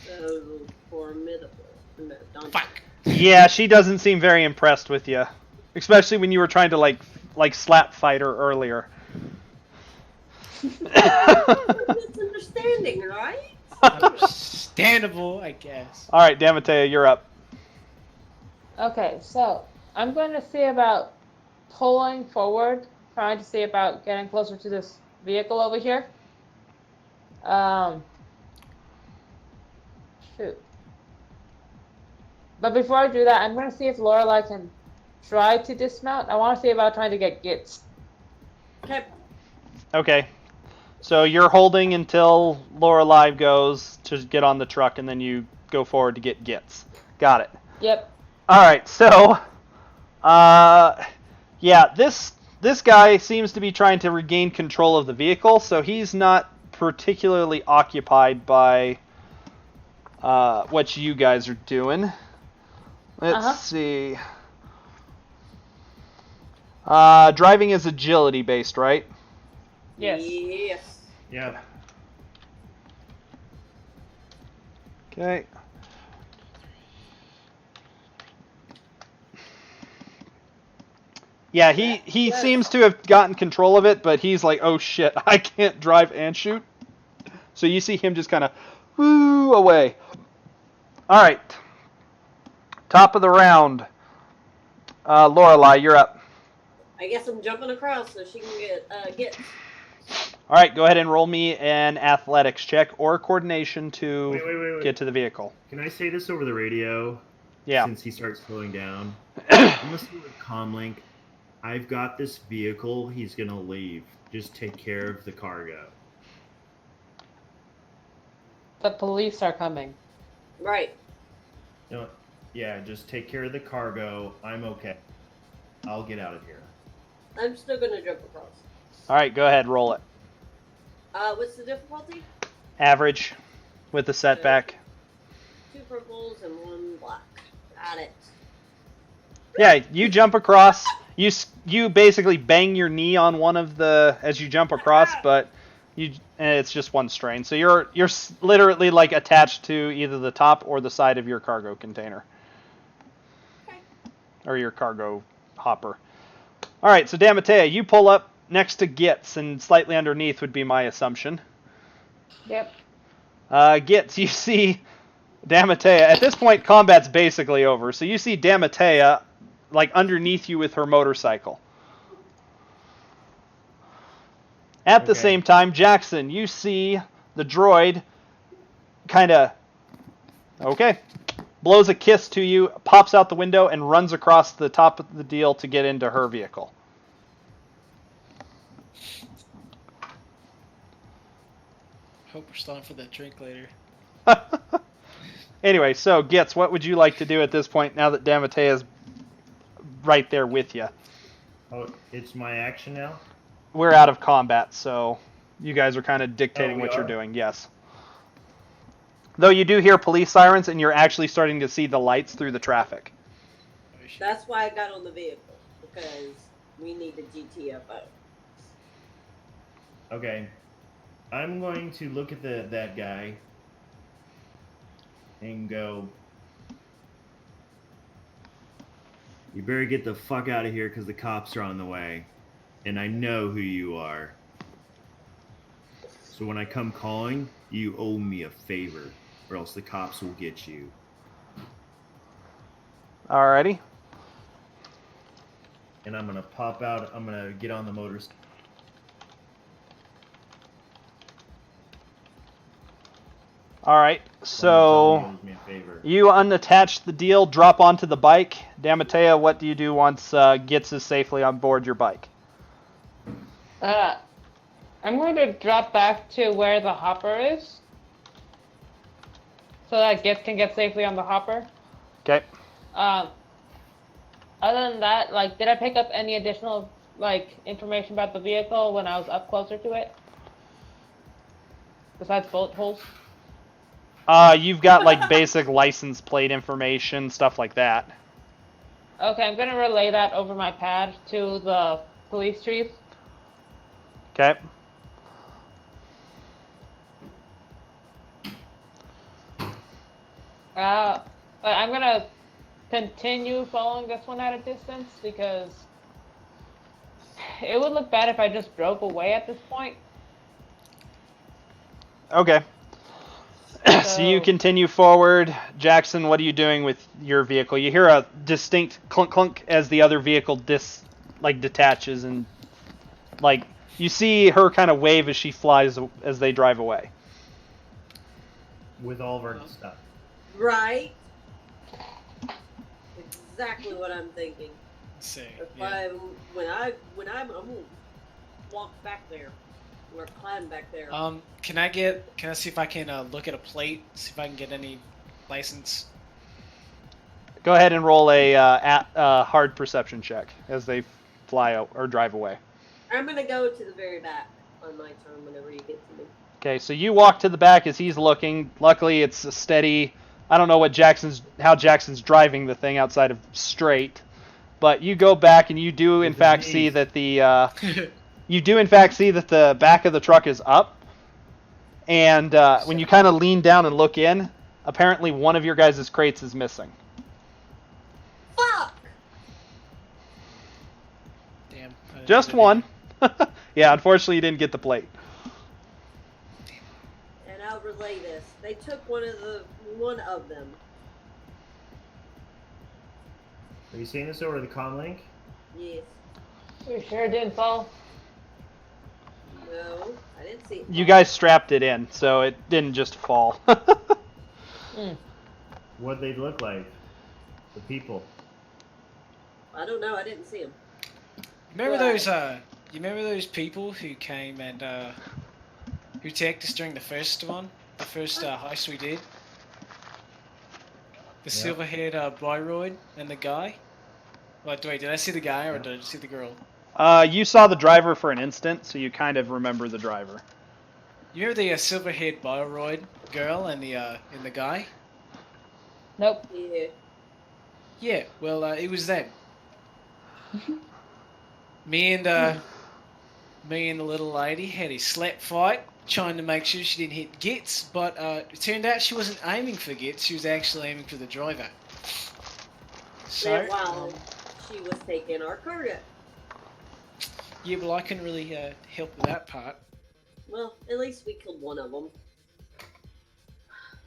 So formidable. No, don't. Fuck. Yeah, she doesn't seem very impressed with you, especially when you were trying to like slap fight her earlier. Misunderstanding, right? Understandable, I guess. All right, Damatea, you're up. Okay, so I'm going to see about pulling forward, trying to see about getting closer to this vehicle over here. Shoot. But before I do that, I'm going to see if Lorelai can try to dismount. I want to see about trying to get Gitz. Okay. Okay. So you're holding until Lorelai goes to get on the truck, and then you go forward to get Gitz. Got it. Yep. All right, so, yeah, this guy seems to be trying to regain control of the vehicle, so he's not particularly occupied by what you guys are doing. Let's see. Driving is agility based, right? Yes. Yes. Yeah. Okay. Yeah, he seems to have gotten control of it, but he's like, oh shit, I can't drive and shoot. So you see him just kind of woo away. All right. Top of the round. Lorelei, you're up. I guess I'm jumping across so she can get. All right, go ahead and roll me an athletics check or coordination to Wait. get to the vehicle. Can I say this over the radio? Yeah. Since he starts slowing down. I'm listening with Comlink. I've got this vehicle. He's going to leave. Just take care of the cargo. The police are coming. Right. No, yeah, just take care of the cargo. I'm okay. I'll get out of here. I'm still gonna jump across. All right, go ahead, roll it. What's the difficulty? Average with the setback. 2 purples and 1 black. Got it. Yeah, you jump across. You basically bang your knee on one of the as you jump across, but it's just one strain. So you're literally like attached to either the top or the side of your cargo container. Okay. Or your cargo hopper. All right, so Damatea, you pull up next to Gitz, and slightly underneath would be my assumption. Yep. Gitz, you see Damatea. At this point, combat's basically over. So you see Damatea like underneath you with her motorcycle. At the same time, Jackson, you see the droid kind of, blows a kiss to you, pops out the window, and runs across the top of the deal to get into her vehicle. Hope we're stalling for that drink later. Anyway, so Gitz, what would you like to do at this point now that Damatea's right there with you? Oh, it's my action now? We're out of combat, so you guys are kind of dictating what you're are? doing, yes. Though you do hear police sirens, and you're actually starting to see the lights through the traffic. That's why I got on the vehicle, because we need the GTFO. Okay. I'm going to look at that guy and go, you better get the fuck out of here because the cops are on the way. And I know who you are. So when I come calling, you owe me a favor, or else the cops will get you. Alrighty. And I'm gonna pop out. I'm gonna get on the motorcycle. Alright, so you unattach the deal, drop onto the bike. Damatea, what do you do once Gitz is safely on board your bike? I'm going to drop back to where the hopper is, so that Gitz can get safely on the hopper. Okay. Other than that, like, did I pick up any additional, like, information about the vehicle when I was up closer to it? Besides bullet holes? You've got, like, basic license plate information, stuff like that. Okay, I'm gonna relay that over my pad to the police chief. Okay. But I'm gonna continue following this one at a distance because it would look bad if I just drove away at this point. Okay. So you continue forward. Jackson, what are you doing with your vehicle? You hear a distinct clunk clunk as the other vehicle detaches, and like you see her kind of wave as she flies as they drive away. With all of our stuff. Right? Exactly what I'm thinking. Say, That's yeah. why I'm gonna walk back there. Or climb back there. Can I see if I can look at a plate, see if I can get any license. Go ahead and roll a hard perception check as they fly out or drive away. I'm gonna go to the very back on my turn whenever you get to me. Okay, so you walk to the back as he's looking. Luckily, it's a steady. I don't know how Jackson's driving the thing outside of straight, but you go back and you do in fact see that the back of the truck is up, and when you kind of lean down and look in, apparently one of your guys' crates is missing. Fuck! Damn. I didn't Just get one. Yeah, unfortunately, you didn't get the plate. And I'll relay this. They took one of them. Are you seeing this over the comm link? Yes. You sure it didn't fall? No, I didn't see it. You guys strapped it in, so it didn't just fall. What'd they look like? The people. I don't know. I didn't see them. Remember those you remember those people who came and who attacked us during the first heist we did? The silver-haired Byroyd and the guy? Wait, did I see the guy or did I see the girl? You saw the driver for an instant, so you kind of remember the driver. You remember the silver-haired Byroyd girl and the guy? Nope. Yeah. Yeah, well, it was them. Me and the little lady had a slap fight, trying to make sure she didn't hit Gitz, but it turned out she wasn't aiming for Gitz, she was actually aiming for the driver. So, While she was taking our cargo. yeah, well, I couldn't really help with that part. Well, at least we killed one of them.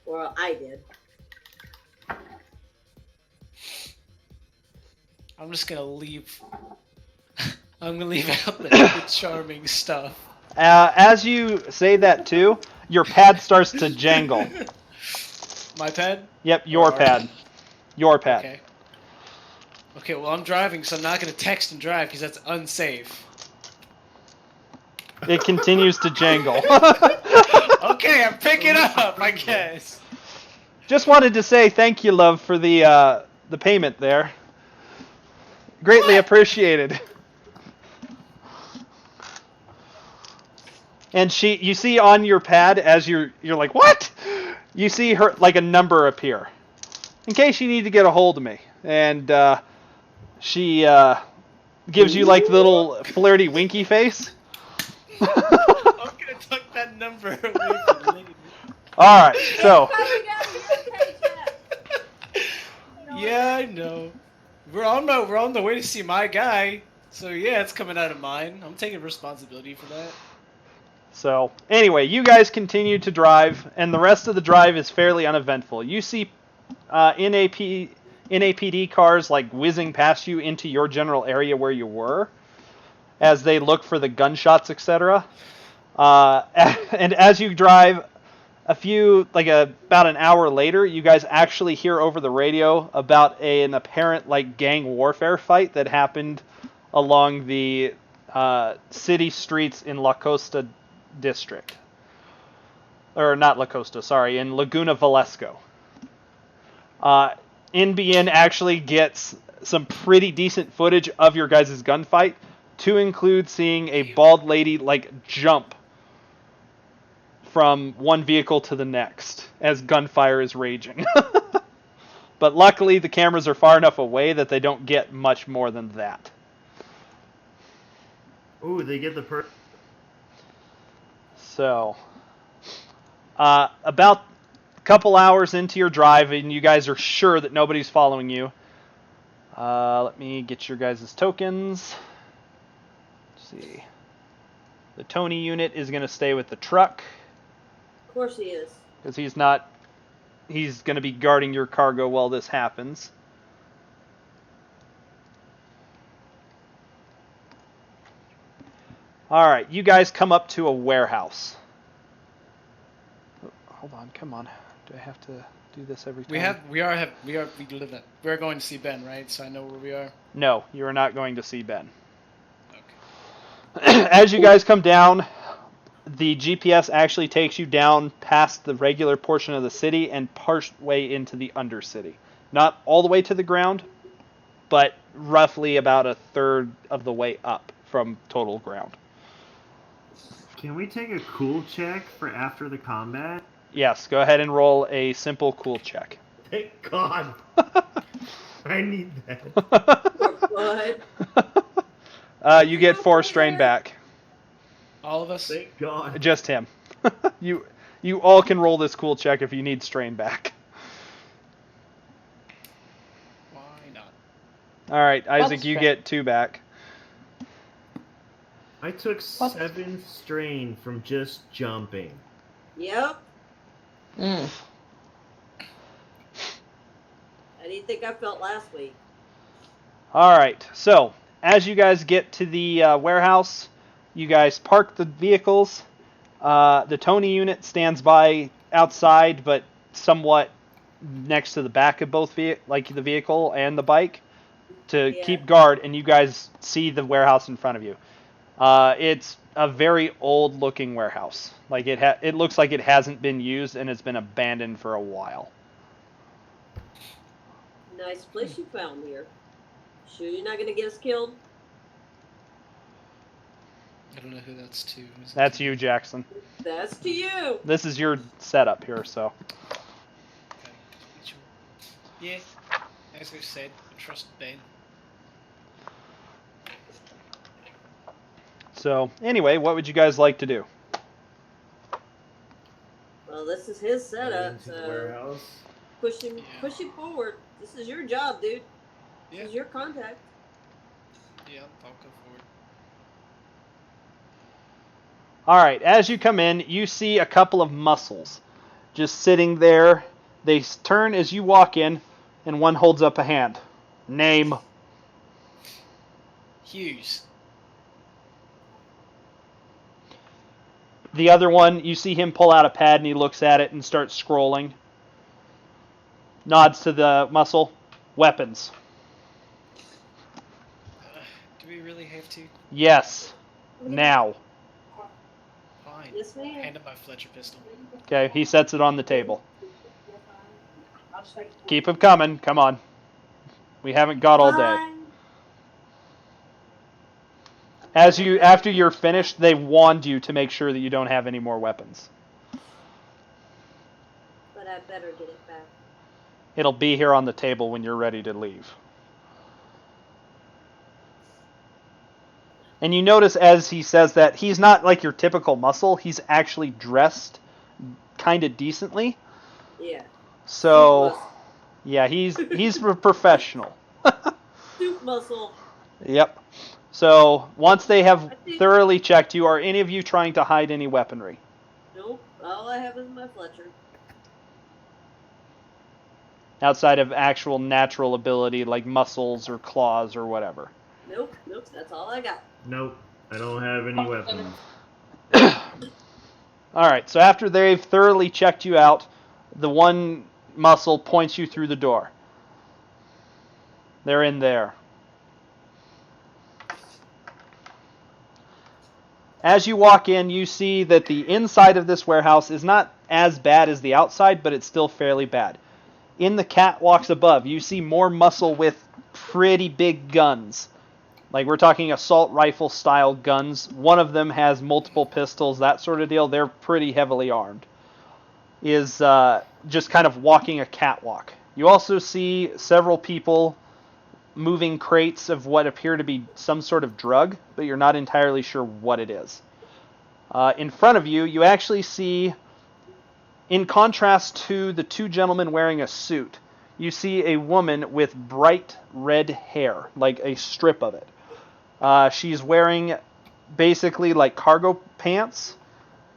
Well, I did. I'm just gonna leave. I'm gonna leave out the charming stuff. As you say that too, your pad starts to jangle. My pad? Yep, your Or- pad. Your pad. Okay. Okay, well, I'm driving, so I'm not gonna text and drive because that's unsafe. It continues to jangle. Okay, I'm picking up, I guess. Just wanted to say thank you, love, for the payment there. Greatly appreciated. And you see on your pad as you're like, what? You see her like a number appear, in case you need to get a hold of me. And she gives you like the little flirty winky face. I'm gonna tuck that number away from the lady. All right, so Coming out of your paycheck. Yeah, I know. We're on the way to see my guy, so yeah, it's coming out of mine. I'm taking responsibility for that. So, anyway, you guys continue to drive, and the rest of the drive is fairly uneventful. You see NAPD cars, like, whizzing past you into your general area where you were, as they look for the gunshots, etc. And as you drive, about an hour later, you guys actually hear over the radio about an apparent, like, gang warfare fight that happened along the city streets in La Costa district. Or not La Costa, sorry, in Laguna Valesco. NBN actually gets some pretty decent footage of your guys' gunfight, to include seeing a bald lady, like, jump from one vehicle to the next as gunfire is raging. But luckily, the cameras are far enough away that they don't get much more than that. Ooh, they get the So, about a couple hours into your drive, and you guys are sure that nobody's following you. Let me get your guys' tokens. Let's see. The Tony unit is going to stay with the truck, Of course he is. because he's going to be guarding your cargo while this happens. Alright, you guys come up to a warehouse. Oh, hold on, come on. Do I have to do this every time? We live it. We're going to see Ben, right? So I know where we are. No, you are not going to see Ben. Okay. As you guys come down, the GPS actually takes you down past the regular portion of the city and part way into the undercity. Not all the way to the ground, but roughly about a third of the way up from total ground. Can we take a cool check for after the combat? Yes, go ahead and roll a simple cool check. Thank God. I need that. What? You get 4 strain back. All of us. Thank God. Just him. You all can roll this cool check if you need strain back. Why not? All right, Isaac, What's you strain? get 2 back. I took 7 strain from just jumping. Yep. Mm. How do you think I felt last week? All right, so as you guys get to the warehouse, you guys park the vehicles. The Tony unit stands by outside, but somewhat next to the back of both the vehicle and the bike to Yeah. keep guard, and you guys see the warehouse in front of you. It's a very old-looking warehouse. Like it looks like it hasn't been used and it's been abandoned for a while. Nice place you found here. Sure you're not gonna get us killed? I don't know who that's to. Is it That's to- you, Jackson. That's to you. This is your setup here, so. Okay. Yeah, as I said, I trust Ben. So, anyway, what would you guys like to do? Well, this is his setup, Into the so warehouse. push him Yeah. forward. This is your job, dude. Yeah, This is your contact. yeah, I'll go forward. All right, as you come in, you see a couple of muscles just sitting there. They turn as you walk in, and one holds up a hand. Name. Hughes. The other one, you see him pull out a pad, and he looks at it and starts scrolling. Nods to the muscle. Weapons. Do we really have to? Yes. Now. Fine. Yes, ma'am. Hand him my Fletcher pistol. Okay, he sets it on the table. Keep him coming. Come on. We haven't got all day. Fine. After you're finished, they wand you to make sure that you don't have any more weapons. But I better get it back. It'll be here on the table when you're ready to leave. And you notice as he says that, he's not like your typical muscle. He's actually dressed kind of decently. Yeah. So, yeah, he's a professional. Suit muscle. Yep. So, once they have thoroughly checked you, are any of you trying to hide any weaponry? Nope. All I have is my Fletcher. Outside of actual natural ability like muscles or claws or whatever. Nope. Nope. That's all I got. Nope, I don't have any weapons. Alright, so after they've thoroughly checked you out, the one muscle points you through the door. They're in there. As you walk in, you see that the inside of this warehouse is not as bad as the outside, but it's still fairly bad. In the catwalks above, you see more muscle with pretty big guns. Like, we're talking assault rifle style guns. One of them has multiple pistols, that sort of deal. They're pretty heavily armed. Is just kind of walking a catwalk. You also see several people moving crates of what appear to be some sort of drug, but you're not entirely sure what it is. In front of you, you actually see, in contrast to the two gentlemen wearing a suit, you see a woman with bright red hair, like a strip of it. She's wearing basically like cargo pants,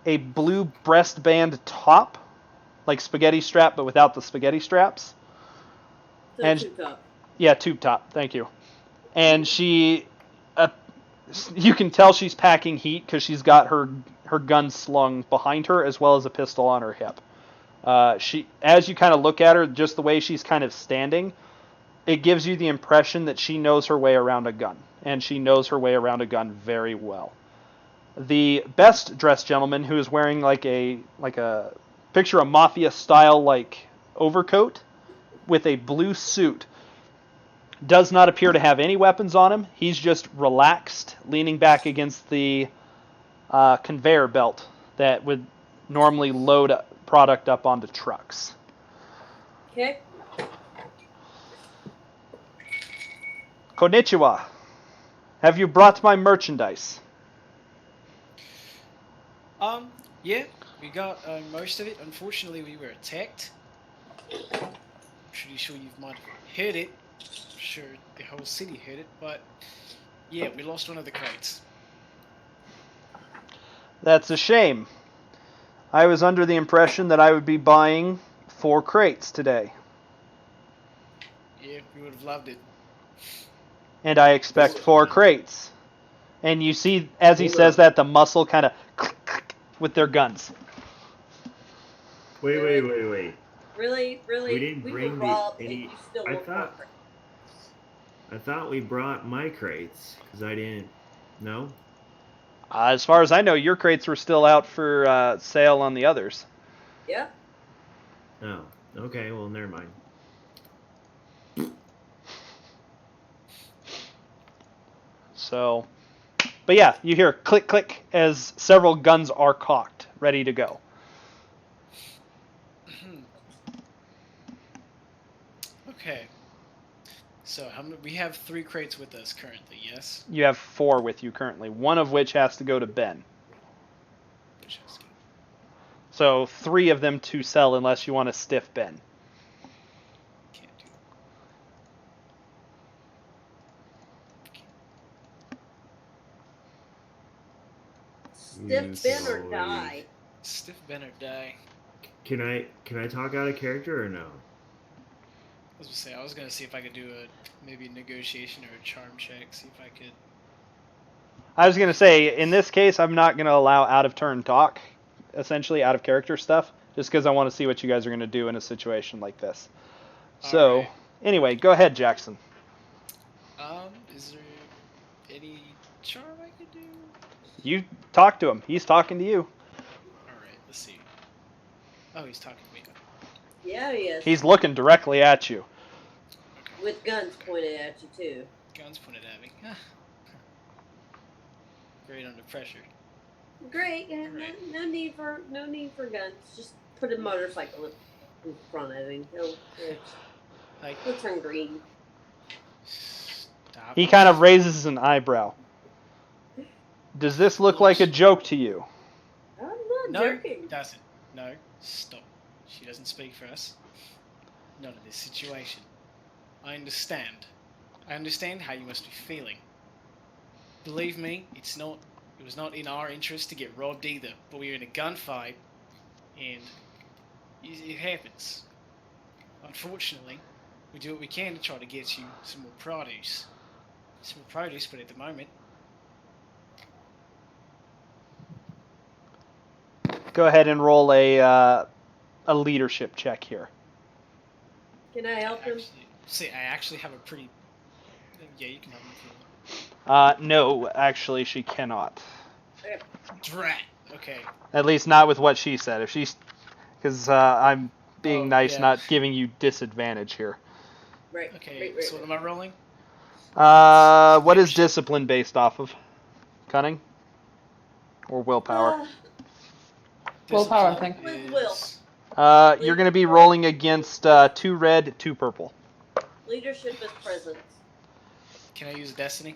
a blue breastband top, like spaghetti strap, but without the spaghetti straps. So And- tube top. Yeah, tube top. Thank you. And she, you can tell she's packing heat because she's got her gun slung behind her as well as a pistol on her hip. As you kind of look at her, just the way she's kind of standing, it gives you the impression that she knows her way around a gun, and she knows her way around a gun very well. the best dressed gentleman, who is wearing like a picture a mafia style like overcoat with a blue suit, does not appear to have any weapons on him. He's just relaxed, leaning back against the conveyor belt that would normally load product up onto trucks. Okay. Konnichiwa. Have you brought my merchandise? Yeah, we got most of it. Unfortunately, we were attacked. I'm pretty sure you might have heard it. I'm sure the whole city heard it, but yeah, we lost one of the crates. That's a shame. I was under the impression that I would be buying 4 crates today. Yeah, we would have loved it. And I expect 4 crates. And you see, as he says that, the muscle kind of with their guns. Wait. Really? We didn't were bring robbed and any. you still I want thought. more. I thought we brought my crates because I didn't. No. As far as I know, your crates were still out for sale on the others. Yeah. Oh. Okay. Well, never mind. So, but yeah, you hear click click as several guns are cocked, ready to go. Okay. So we have 3 crates with us currently, yes? You have 4 with you currently, one of which has to go to Ben. Which is good. So 3 of them to sell unless you want to stiff Ben. Can't do Stiff Ben or die. Stiff Ben or die. Can I talk out of character or no? I was gonna see if I could do maybe a negotiation or a charm check, see if I could. I was going to say, in this case, I'm not going to allow out-of-turn talk, essentially out-of-character stuff, just because I want to see what you guys are going to do in a situation like this. So, Alright. anyway, go ahead, Jackson. Is there any charm I could do? You talk to him. He's talking to you. Alright, let's see. Oh, he's talking to me. Yeah, he is. He's looking directly at you. Okay. With guns pointed at you too. Guns pointed at me. Great under pressure. Great. Yeah, no need for guns. Just put a motorcycle in front of him. He'll turn green. Stop. He kind of raises an eyebrow. Does this look like a joke to you? I'm not No, joking. doesn't. No, stop. She doesn't speak for us. None of this situation. I understand. I understand how you must be feeling. Believe me, it was not in our interest to get robbed either, but we were in a gunfight, and it happens. Unfortunately, we do what we can to try to get you some more produce. But at the moment, Go ahead and roll a leadership check here. Can I help him? I actually have a pretty. Yeah, you can help me if you want. No, actually, she cannot. Drat. Okay. At least not with what she said. If she's, because I'm being Oh, nice, yeah. not giving you disadvantage here. Right. Okay. Right. So what am I rolling? What is discipline based off of? Cunning or willpower? Willpower, I Discipline think. With will. is- You're going to be rolling against 2 red, 2 purple. Leadership is presence. Can I use Destiny?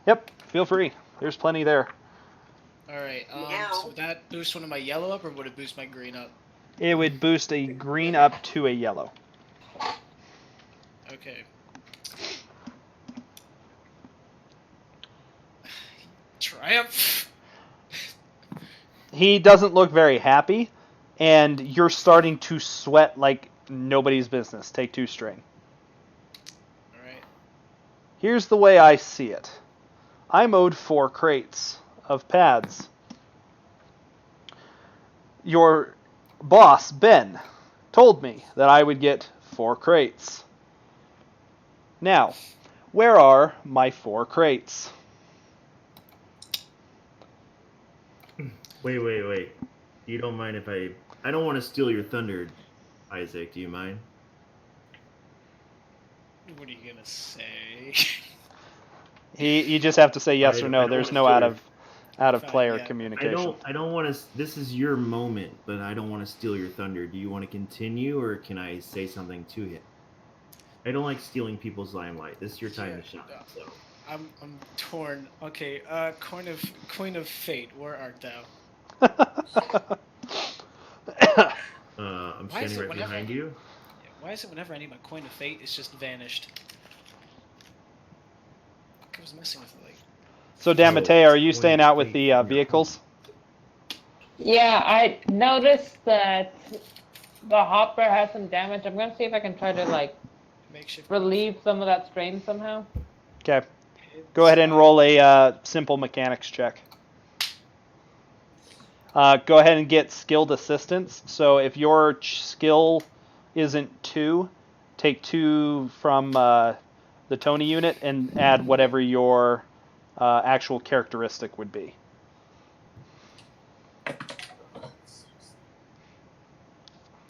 Yep, feel free. There's plenty there. Alright, Meow. so would that boost one of my yellow up, or would it boost my green up? It would boost a green up to a yellow. Okay. Triumph! He doesn't look very happy, and you're starting to sweat like nobody's business. Take 2 strain. Alright. Here's the way I see it. I'm owed 4 crates of pads. Your boss, Ben, told me that I would get 4 crates. Now, where are my 4 crates? Wait. You don't mind if I don't want to steal your thunder, Isaac. Do you mind? What are you gonna say? You just have to say yes or I no. don't There's wanna no steal out your- of Fine, player yeah. communication. I don't want to. This is your moment, but I don't want to steal your thunder. Do you want to continue, or can I say something to him? I don't like stealing people's limelight. This is your time to shine. So I'm torn. Okay, Coin of Fate, where art thou? I'm Why is standing it right whenever behind I- you. Yeah, why is it whenever I need my Coin of Fate, it's just vanished? I was messing with it, like. So, Damate, are you staying out with the vehicles? Yeah, I noticed that the hopper has some damage. I'm gonna see if I can try to like Makeshift. relieve some of that strain somehow. Okay. Go ahead and roll a simple mechanics check. Go ahead and get skilled assistance. So if your skill isn't 2, take 2 from the Tony unit and add whatever your actual characteristic would be.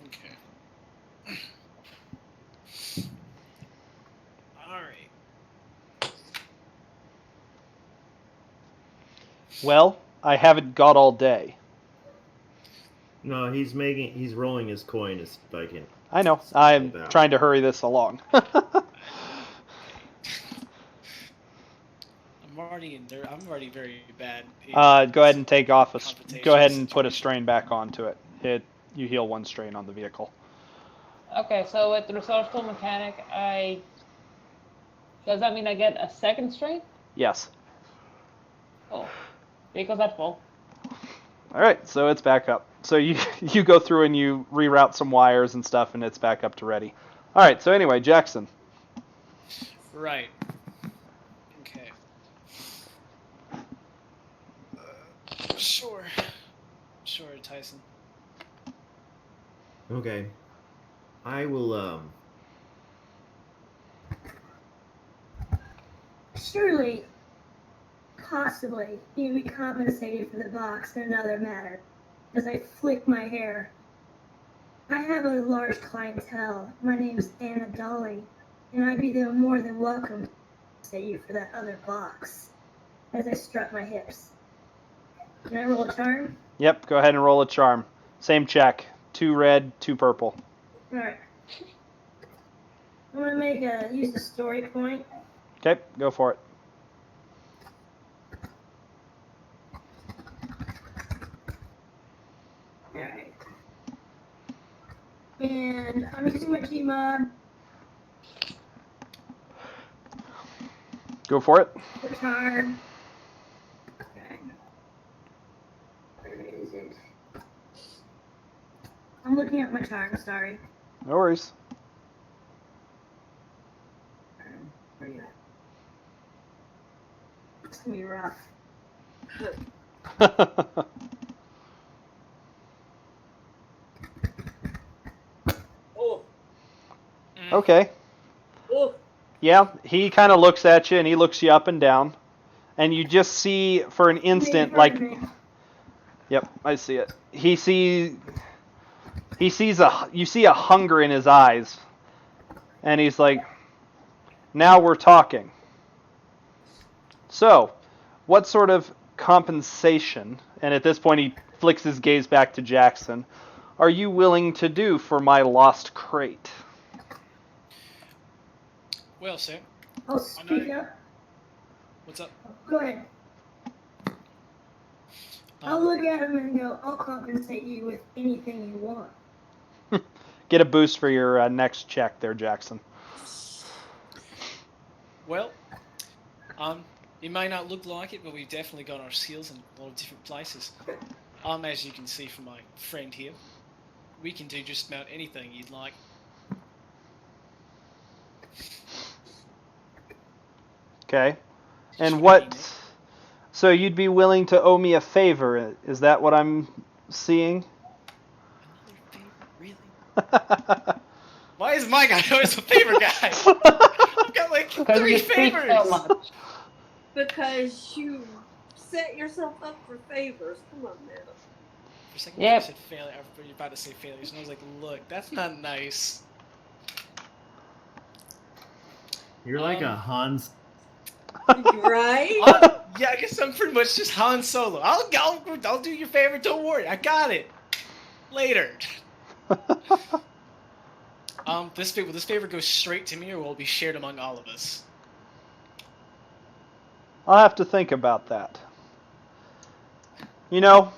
Okay. Alright. Well, I haven't got all day. No, he's rolling his coin as spiking. I know. I'm trying to hurry this along. I'm already very bad. Go ahead and take off go ahead and put a situation. strain back onto it. You heal 1 strain on the vehicle. Okay, so with the resourceful mechanic, does that mean I get a second strain? Yes. Cool. Vehicle's at full. All right, so it's back up. So you go through and you reroute some wires and stuff, and it's back up to ready. All right, so anyway, Jackson. Right. Okay. Sure, Tyson. Okay. I will. Surely, possibly, you be compensated for the box in another matter. As I flick my hair. I have a large clientele. My name's Anna Dolly, and I'd be more than welcome to compensate you for that other box. As I strut my hips. Can I roll a charm? Yep, go ahead and roll a charm. Same check. 2 red, 2 purple. Alright. I'm gonna use a story point. Okay, go for it. Alright. And I'm using my Gmod Go for it. for charm. Okay. Where is it? I'm looking at my charm, sorry. No worries. Where are you at? It's gonna be rough. Oh, Okay. oh, Yeah, he kind of looks at you and he looks you up and down. And you just see for an instant, like, yep, I see it. You see a hunger in his eyes. And he's like, now we're talking. So, what sort of compensation, and at this point he flicks his gaze back to Jackson, are you willing to do for my lost crate? Well, sir, I'll speak up. what's up? Go ahead. I'll look at him and go, I'll compensate you with anything you want. Get a boost for your next check there, Jackson. Well, it may not look like it, but we've definitely got our skills in a lot of different places. As you can see from my friend here, we can do just about anything you'd like. Okay. And Just what... you need. So you'd be willing to owe me a favor, is that what I'm seeing? Another favor, really? Why is my guy always a favor guy? I've got like Because 3 you speak favors. so much. because you set yourself up for favors. Come on now. For a second, Yep. you said failure. You're about to say failures, and I was like, look, that's not nice. You're like a Hans. Right? Yeah, I guess I'm pretty much just Han Solo. I'll do your favor. Don't worry, I got it. Later. This favor goes straight to me, or will be shared among all of us. I'll have to think about that. You know,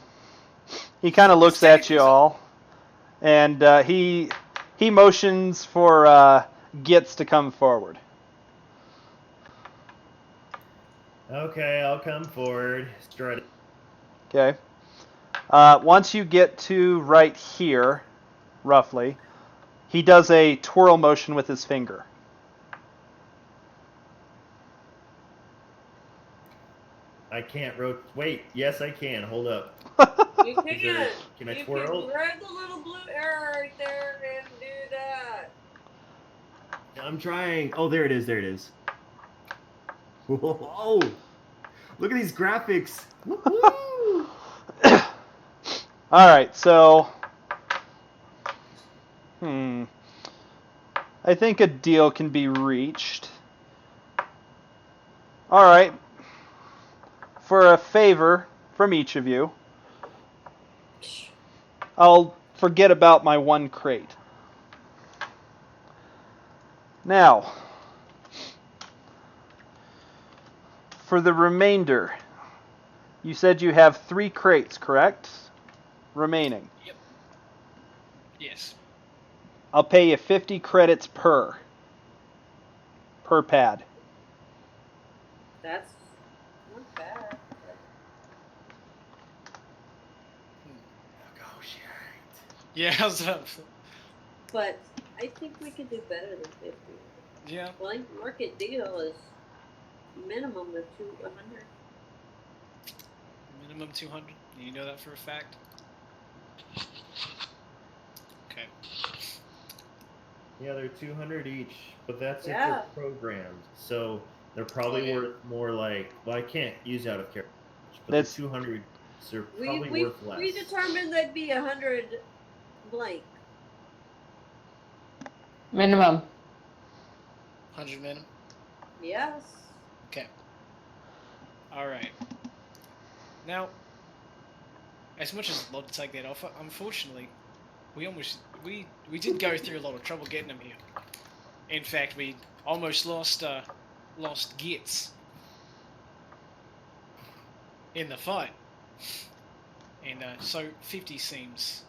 he kind of looks at you all, and he motions for Gitz to come forward. Okay, I'll come forward. Strut. Okay. Once you get to right here, roughly, he does a twirl motion with his finger. I can't wait. Yes, I can. Hold up. You Is there- can. can I You twirl? can grab the little blue arrow right there and do that. I'm trying. Oh, there it is. There it is. Whoa! Look at these graphics. Woo! All right, so I think a deal can be reached. All right. For a favor from each of you, I'll forget about my one crate. Now, for the remainder, you said you have 3 crates, correct? Remaining. Yes. I'll pay you 50 credits per pad. That's not bad. Yeah, how's that? But I think we could do better than 50. Yeah. Blank market deal is minimum of 200. Minimum 200. You know that for a fact. Okay. Yeah, they're 200 each, but that's if Yeah. they're programmed. So they're probably worth more like. Well, I can't use out of character, but That's- the 200 are probably We worth less. determined that'd be 100 blank. Minimum. 100 minimum. Yes. Okay. Alright. Now, as much as I'd love to take that offer, unfortunately, we did go through a lot of trouble getting him here. In fact, we almost lost Gitz in the fight. And so 50 seems...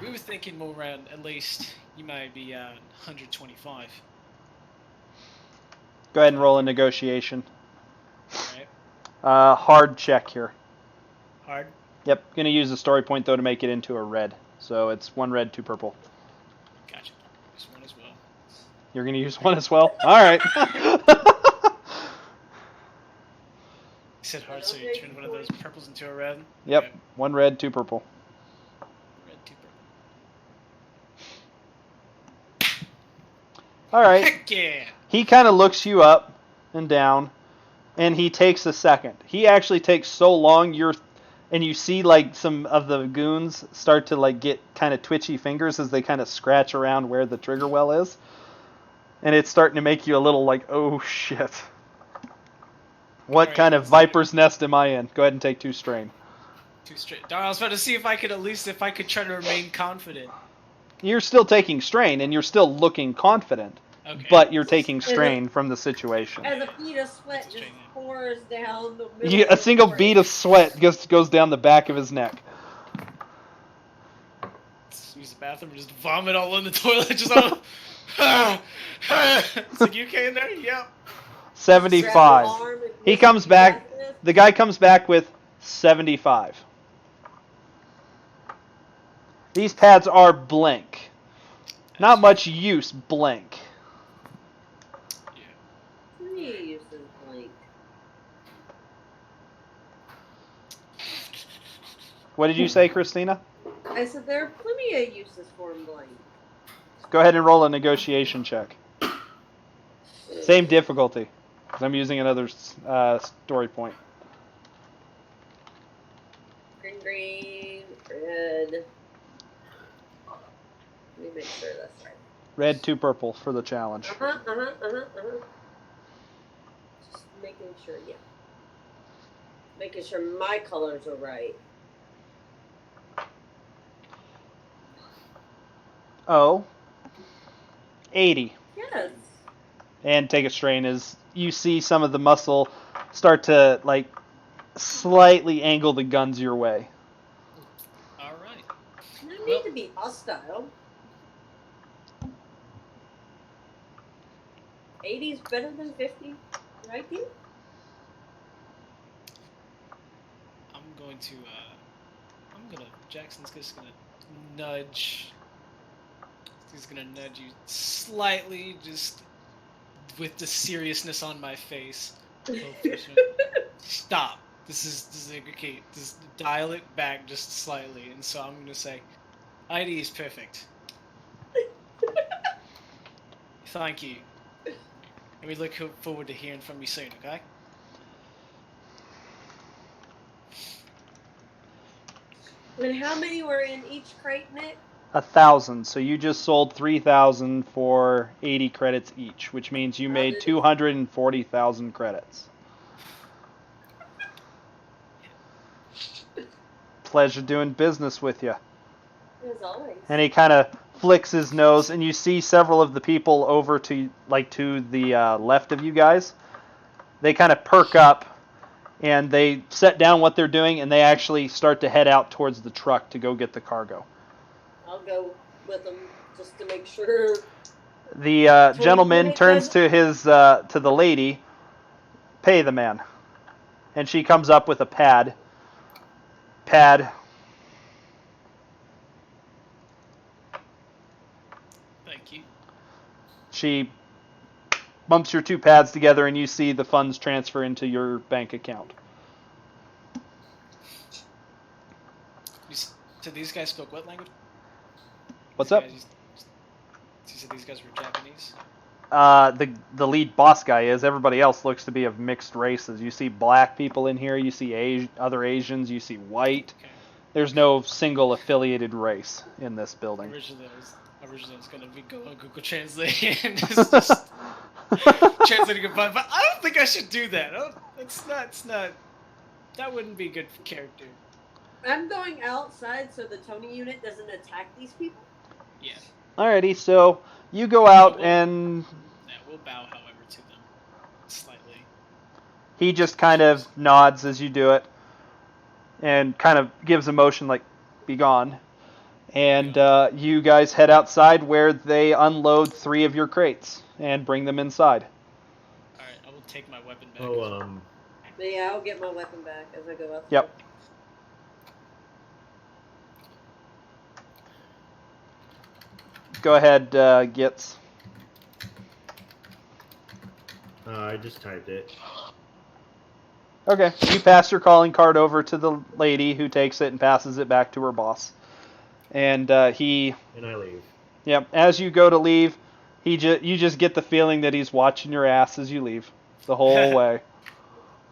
We were thinking more around, at least, you may be 125. Go ahead and roll a negotiation. Right? Hard check here. Hard? Yep, gonna use the story point though to make it into a red. So it's 1 red, 2 purple. Gotcha. This one as well. You're gonna use 1 as well? Alright. You said hard, so you turned one of those purples into a red? Yep, Okay. 1 red, 2 purple. Red, 2 purple. Alright. Heck yeah! He kind of looks you up and down, and he takes a second. He actually takes so long, and you see like some of the goons start to like get kind of twitchy fingers as they kind of scratch around where the trigger well is, and it's starting to make you a little like, oh shit. What Alright, kind of let's viper's nest am I in? Go ahead and take 2 strain. 2 straight. Darn, I was about to see if I could try to remain confident. You're still taking strain, and you're still looking confident, Okay. but you're taking strain from the situation. As a bead of sweat just pours down the middle. A of single the bead of sweat goes down the back of his neck. Just use the bathroom and just vomit all in the toilet. Just all. It's like, you okay in there? Yep. 75. He comes back. The guy comes back with 75. These pads are blank. Not much use, blank. Please, blank. What did you say, Christina? I said there are plenty of uses for them blank. Go ahead and roll a negotiation check. Same difficulty. because I'm using another story point. Green, red. Let me make sure that's right. Red, 2 purple for the challenge. Just making sure, yeah. Making sure my colors are right. Oh, 80. Yes. And take a strain as you see some of the muscle start to like slightly angle the guns your way. All right. No need to be hostile. 80's better than 50, right? Dean? Jackson's just gonna nudge. He's gonna nudge you slightly, just with the seriousness on my face. Stop. This is okay. Just dial it back just slightly, and so I'm gonna say, ID is perfect. Thank you. And we look forward to hearing from you soon. Okay. And how many were in each crate, Nick? 1,000. So you just sold 3,000 for 80 credits each, which means you made 240,000 credits. Pleasure doing business with you. As always. And he kind of flicks his nose, and you see several of the people over to the left of you guys. They kind of perk up, and they set down what they're doing, and they actually start to head out towards the truck to go get the cargo. I'll go with them just to make sure. The gentleman turns to the lady, pay the man, and she comes up with a pad. Thank you. She bumps your 2 pads together, and you see the funds transfer into your bank account. So these guys spoke what language? What's up? You said these guys were Japanese? The lead boss guy is. Everybody else looks to be of mixed races. You see black people in here. You see other Asians. You see white. Okay. There's no single affiliated race in this building. Originally I was going to be going Google Translate and just translating a button, but I don't think I should do that. It's not. That wouldn't be good for character. I'm going outside so the Tony unit doesn't attack these people. Yeah. Alrighty, so you go out and... Yeah, we'll bow, however, to them. Slightly. He just kind of nods as you do it. And kind of gives a motion like, be gone. And you guys head outside where they unload 3 of your crates and bring them inside. Alright, I will take my weapon back. Yeah, I'll get my weapon back as I go outside. Yep. Go ahead, Gitz. I just typed it. Okay, you pass your calling card over to the lady who takes it and passes it back to her boss. And he... And I leave. Yep, as you go to leave, you just get the feeling that he's watching your ass as you leave the whole way.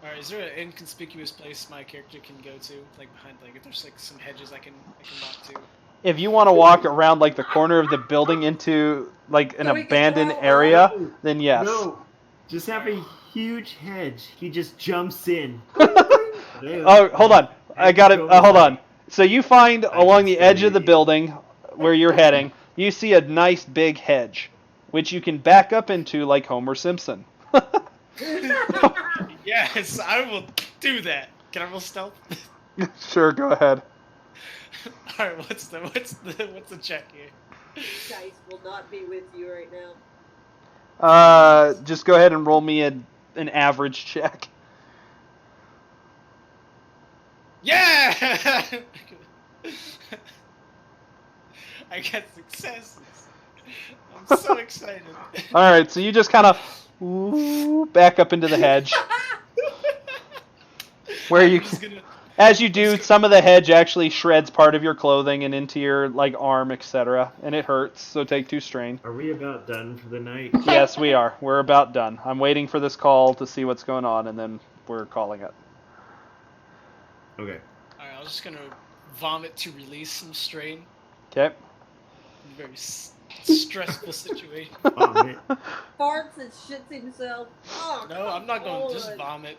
Alright, is there an inconspicuous place my character can go to? Like behind, like if there's like some hedges I can walk to? If you want to walk around like the corner of the building into like an abandoned area, then yes. No, just have a huge hedge. He just jumps in. Oh, hold on. I got it. Hold on. So you find along the edge of the building where you're heading, you see a nice big hedge, which you can back up into like Homer Simpson. Yes, I will do that. Can I roll stealth? Sure, go ahead. Alright, what's the check here? Dice will not be with you right now. Just go ahead and roll me an average check. Yeah! I got successes. I'm so excited. Alright, so you just kind of back up into the hedge. Where you As you do, some of the hedge actually shreds part of your clothing and into your like arm, etc., and it hurts. So take 2 strain. Are we about done for the night? Yes, we are. We're about done. I'm waiting for this call to see what's going on, and then we're calling it. Okay. Alright, I was just gonna vomit to release some strain. Okay. Very stressful situation. Oh, man. Farts and shits himself. Oh, No, I'm not going to just on. vomit.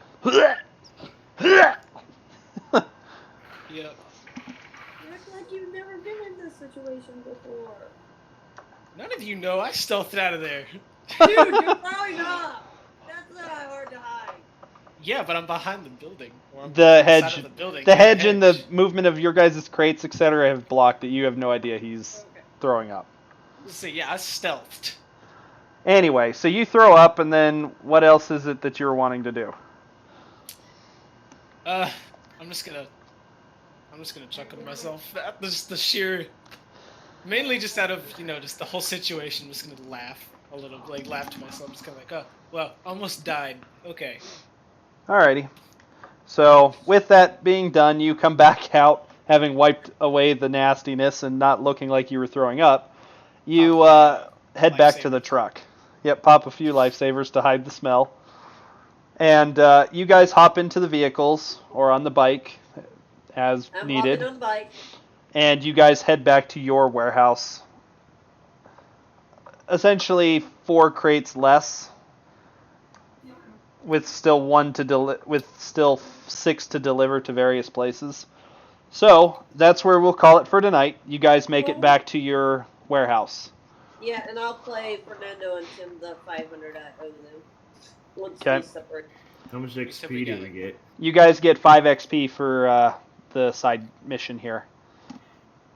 Yep. You act like you've never been in this situation before. None of you know I stealthed out of there. Dude, you're growing up. That's not hard to hide. Yeah, but I'm behind the building. Or I'm The on side hedge, of the building. the Yeah, hedge and the hedge. movement of your guys' crates, etc., have blocked it. You have no idea he's Okay. throwing up. Let's see, yeah, I stealthed. Anyway, so you throw up, and then what else is it that you're wanting to do? I'm just gonna chuckle to myself. Just the sheer, mainly just out of just the whole situation. I'm just gonna laugh a little, like laugh to myself. Just kind of like, oh, well, almost died. Okay. Alrighty. So, with that being done, you come back out, having wiped away the nastiness and not looking like you were throwing up. You head back to the truck. Yep, pop a few lifesavers to hide the smell. And you guys hop into the vehicles, or on the bike, as I'm needed. hopping on the bike. And you guys head back to your warehouse. Essentially 4 crates less, with still 6 to deliver to various places. So that's where we'll call it for tonight. You guys make it back to your warehouse. Yeah, and I'll play Fernando and Tim the 500 I owe them. Once Okay. we separate. How much said we XP do got we it. get? You guys get 5 XP for the side mission here.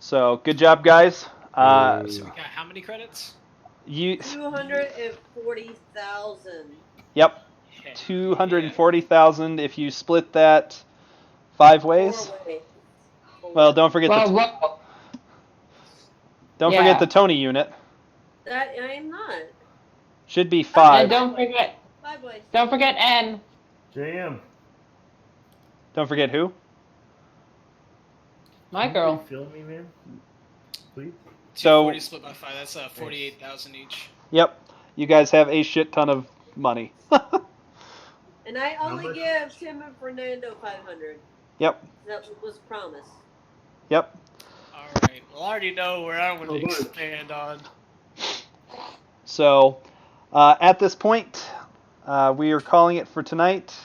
So good job, guys. So we got how many credits? You 240,000. yep, Heck 240,000 if you split that 5 ways. 4 ways. Well, don't forget Well, the what? don't yeah. forget the Tony unit. That I am not. Should be And 5. don't forget, 5 ways. don't forget N. Damn. Don't forget who? My Can girl. you Film me, man. Please. 240 split by 5. That's 48,000 each. Yep. You guys have a shit ton of money. And I How only much? give Tim and Fernando 500. Yep. That was promised. Yep. All right. Well, I already know where I want to Oh, good. expand on. So, at this point, we are calling it for tonight.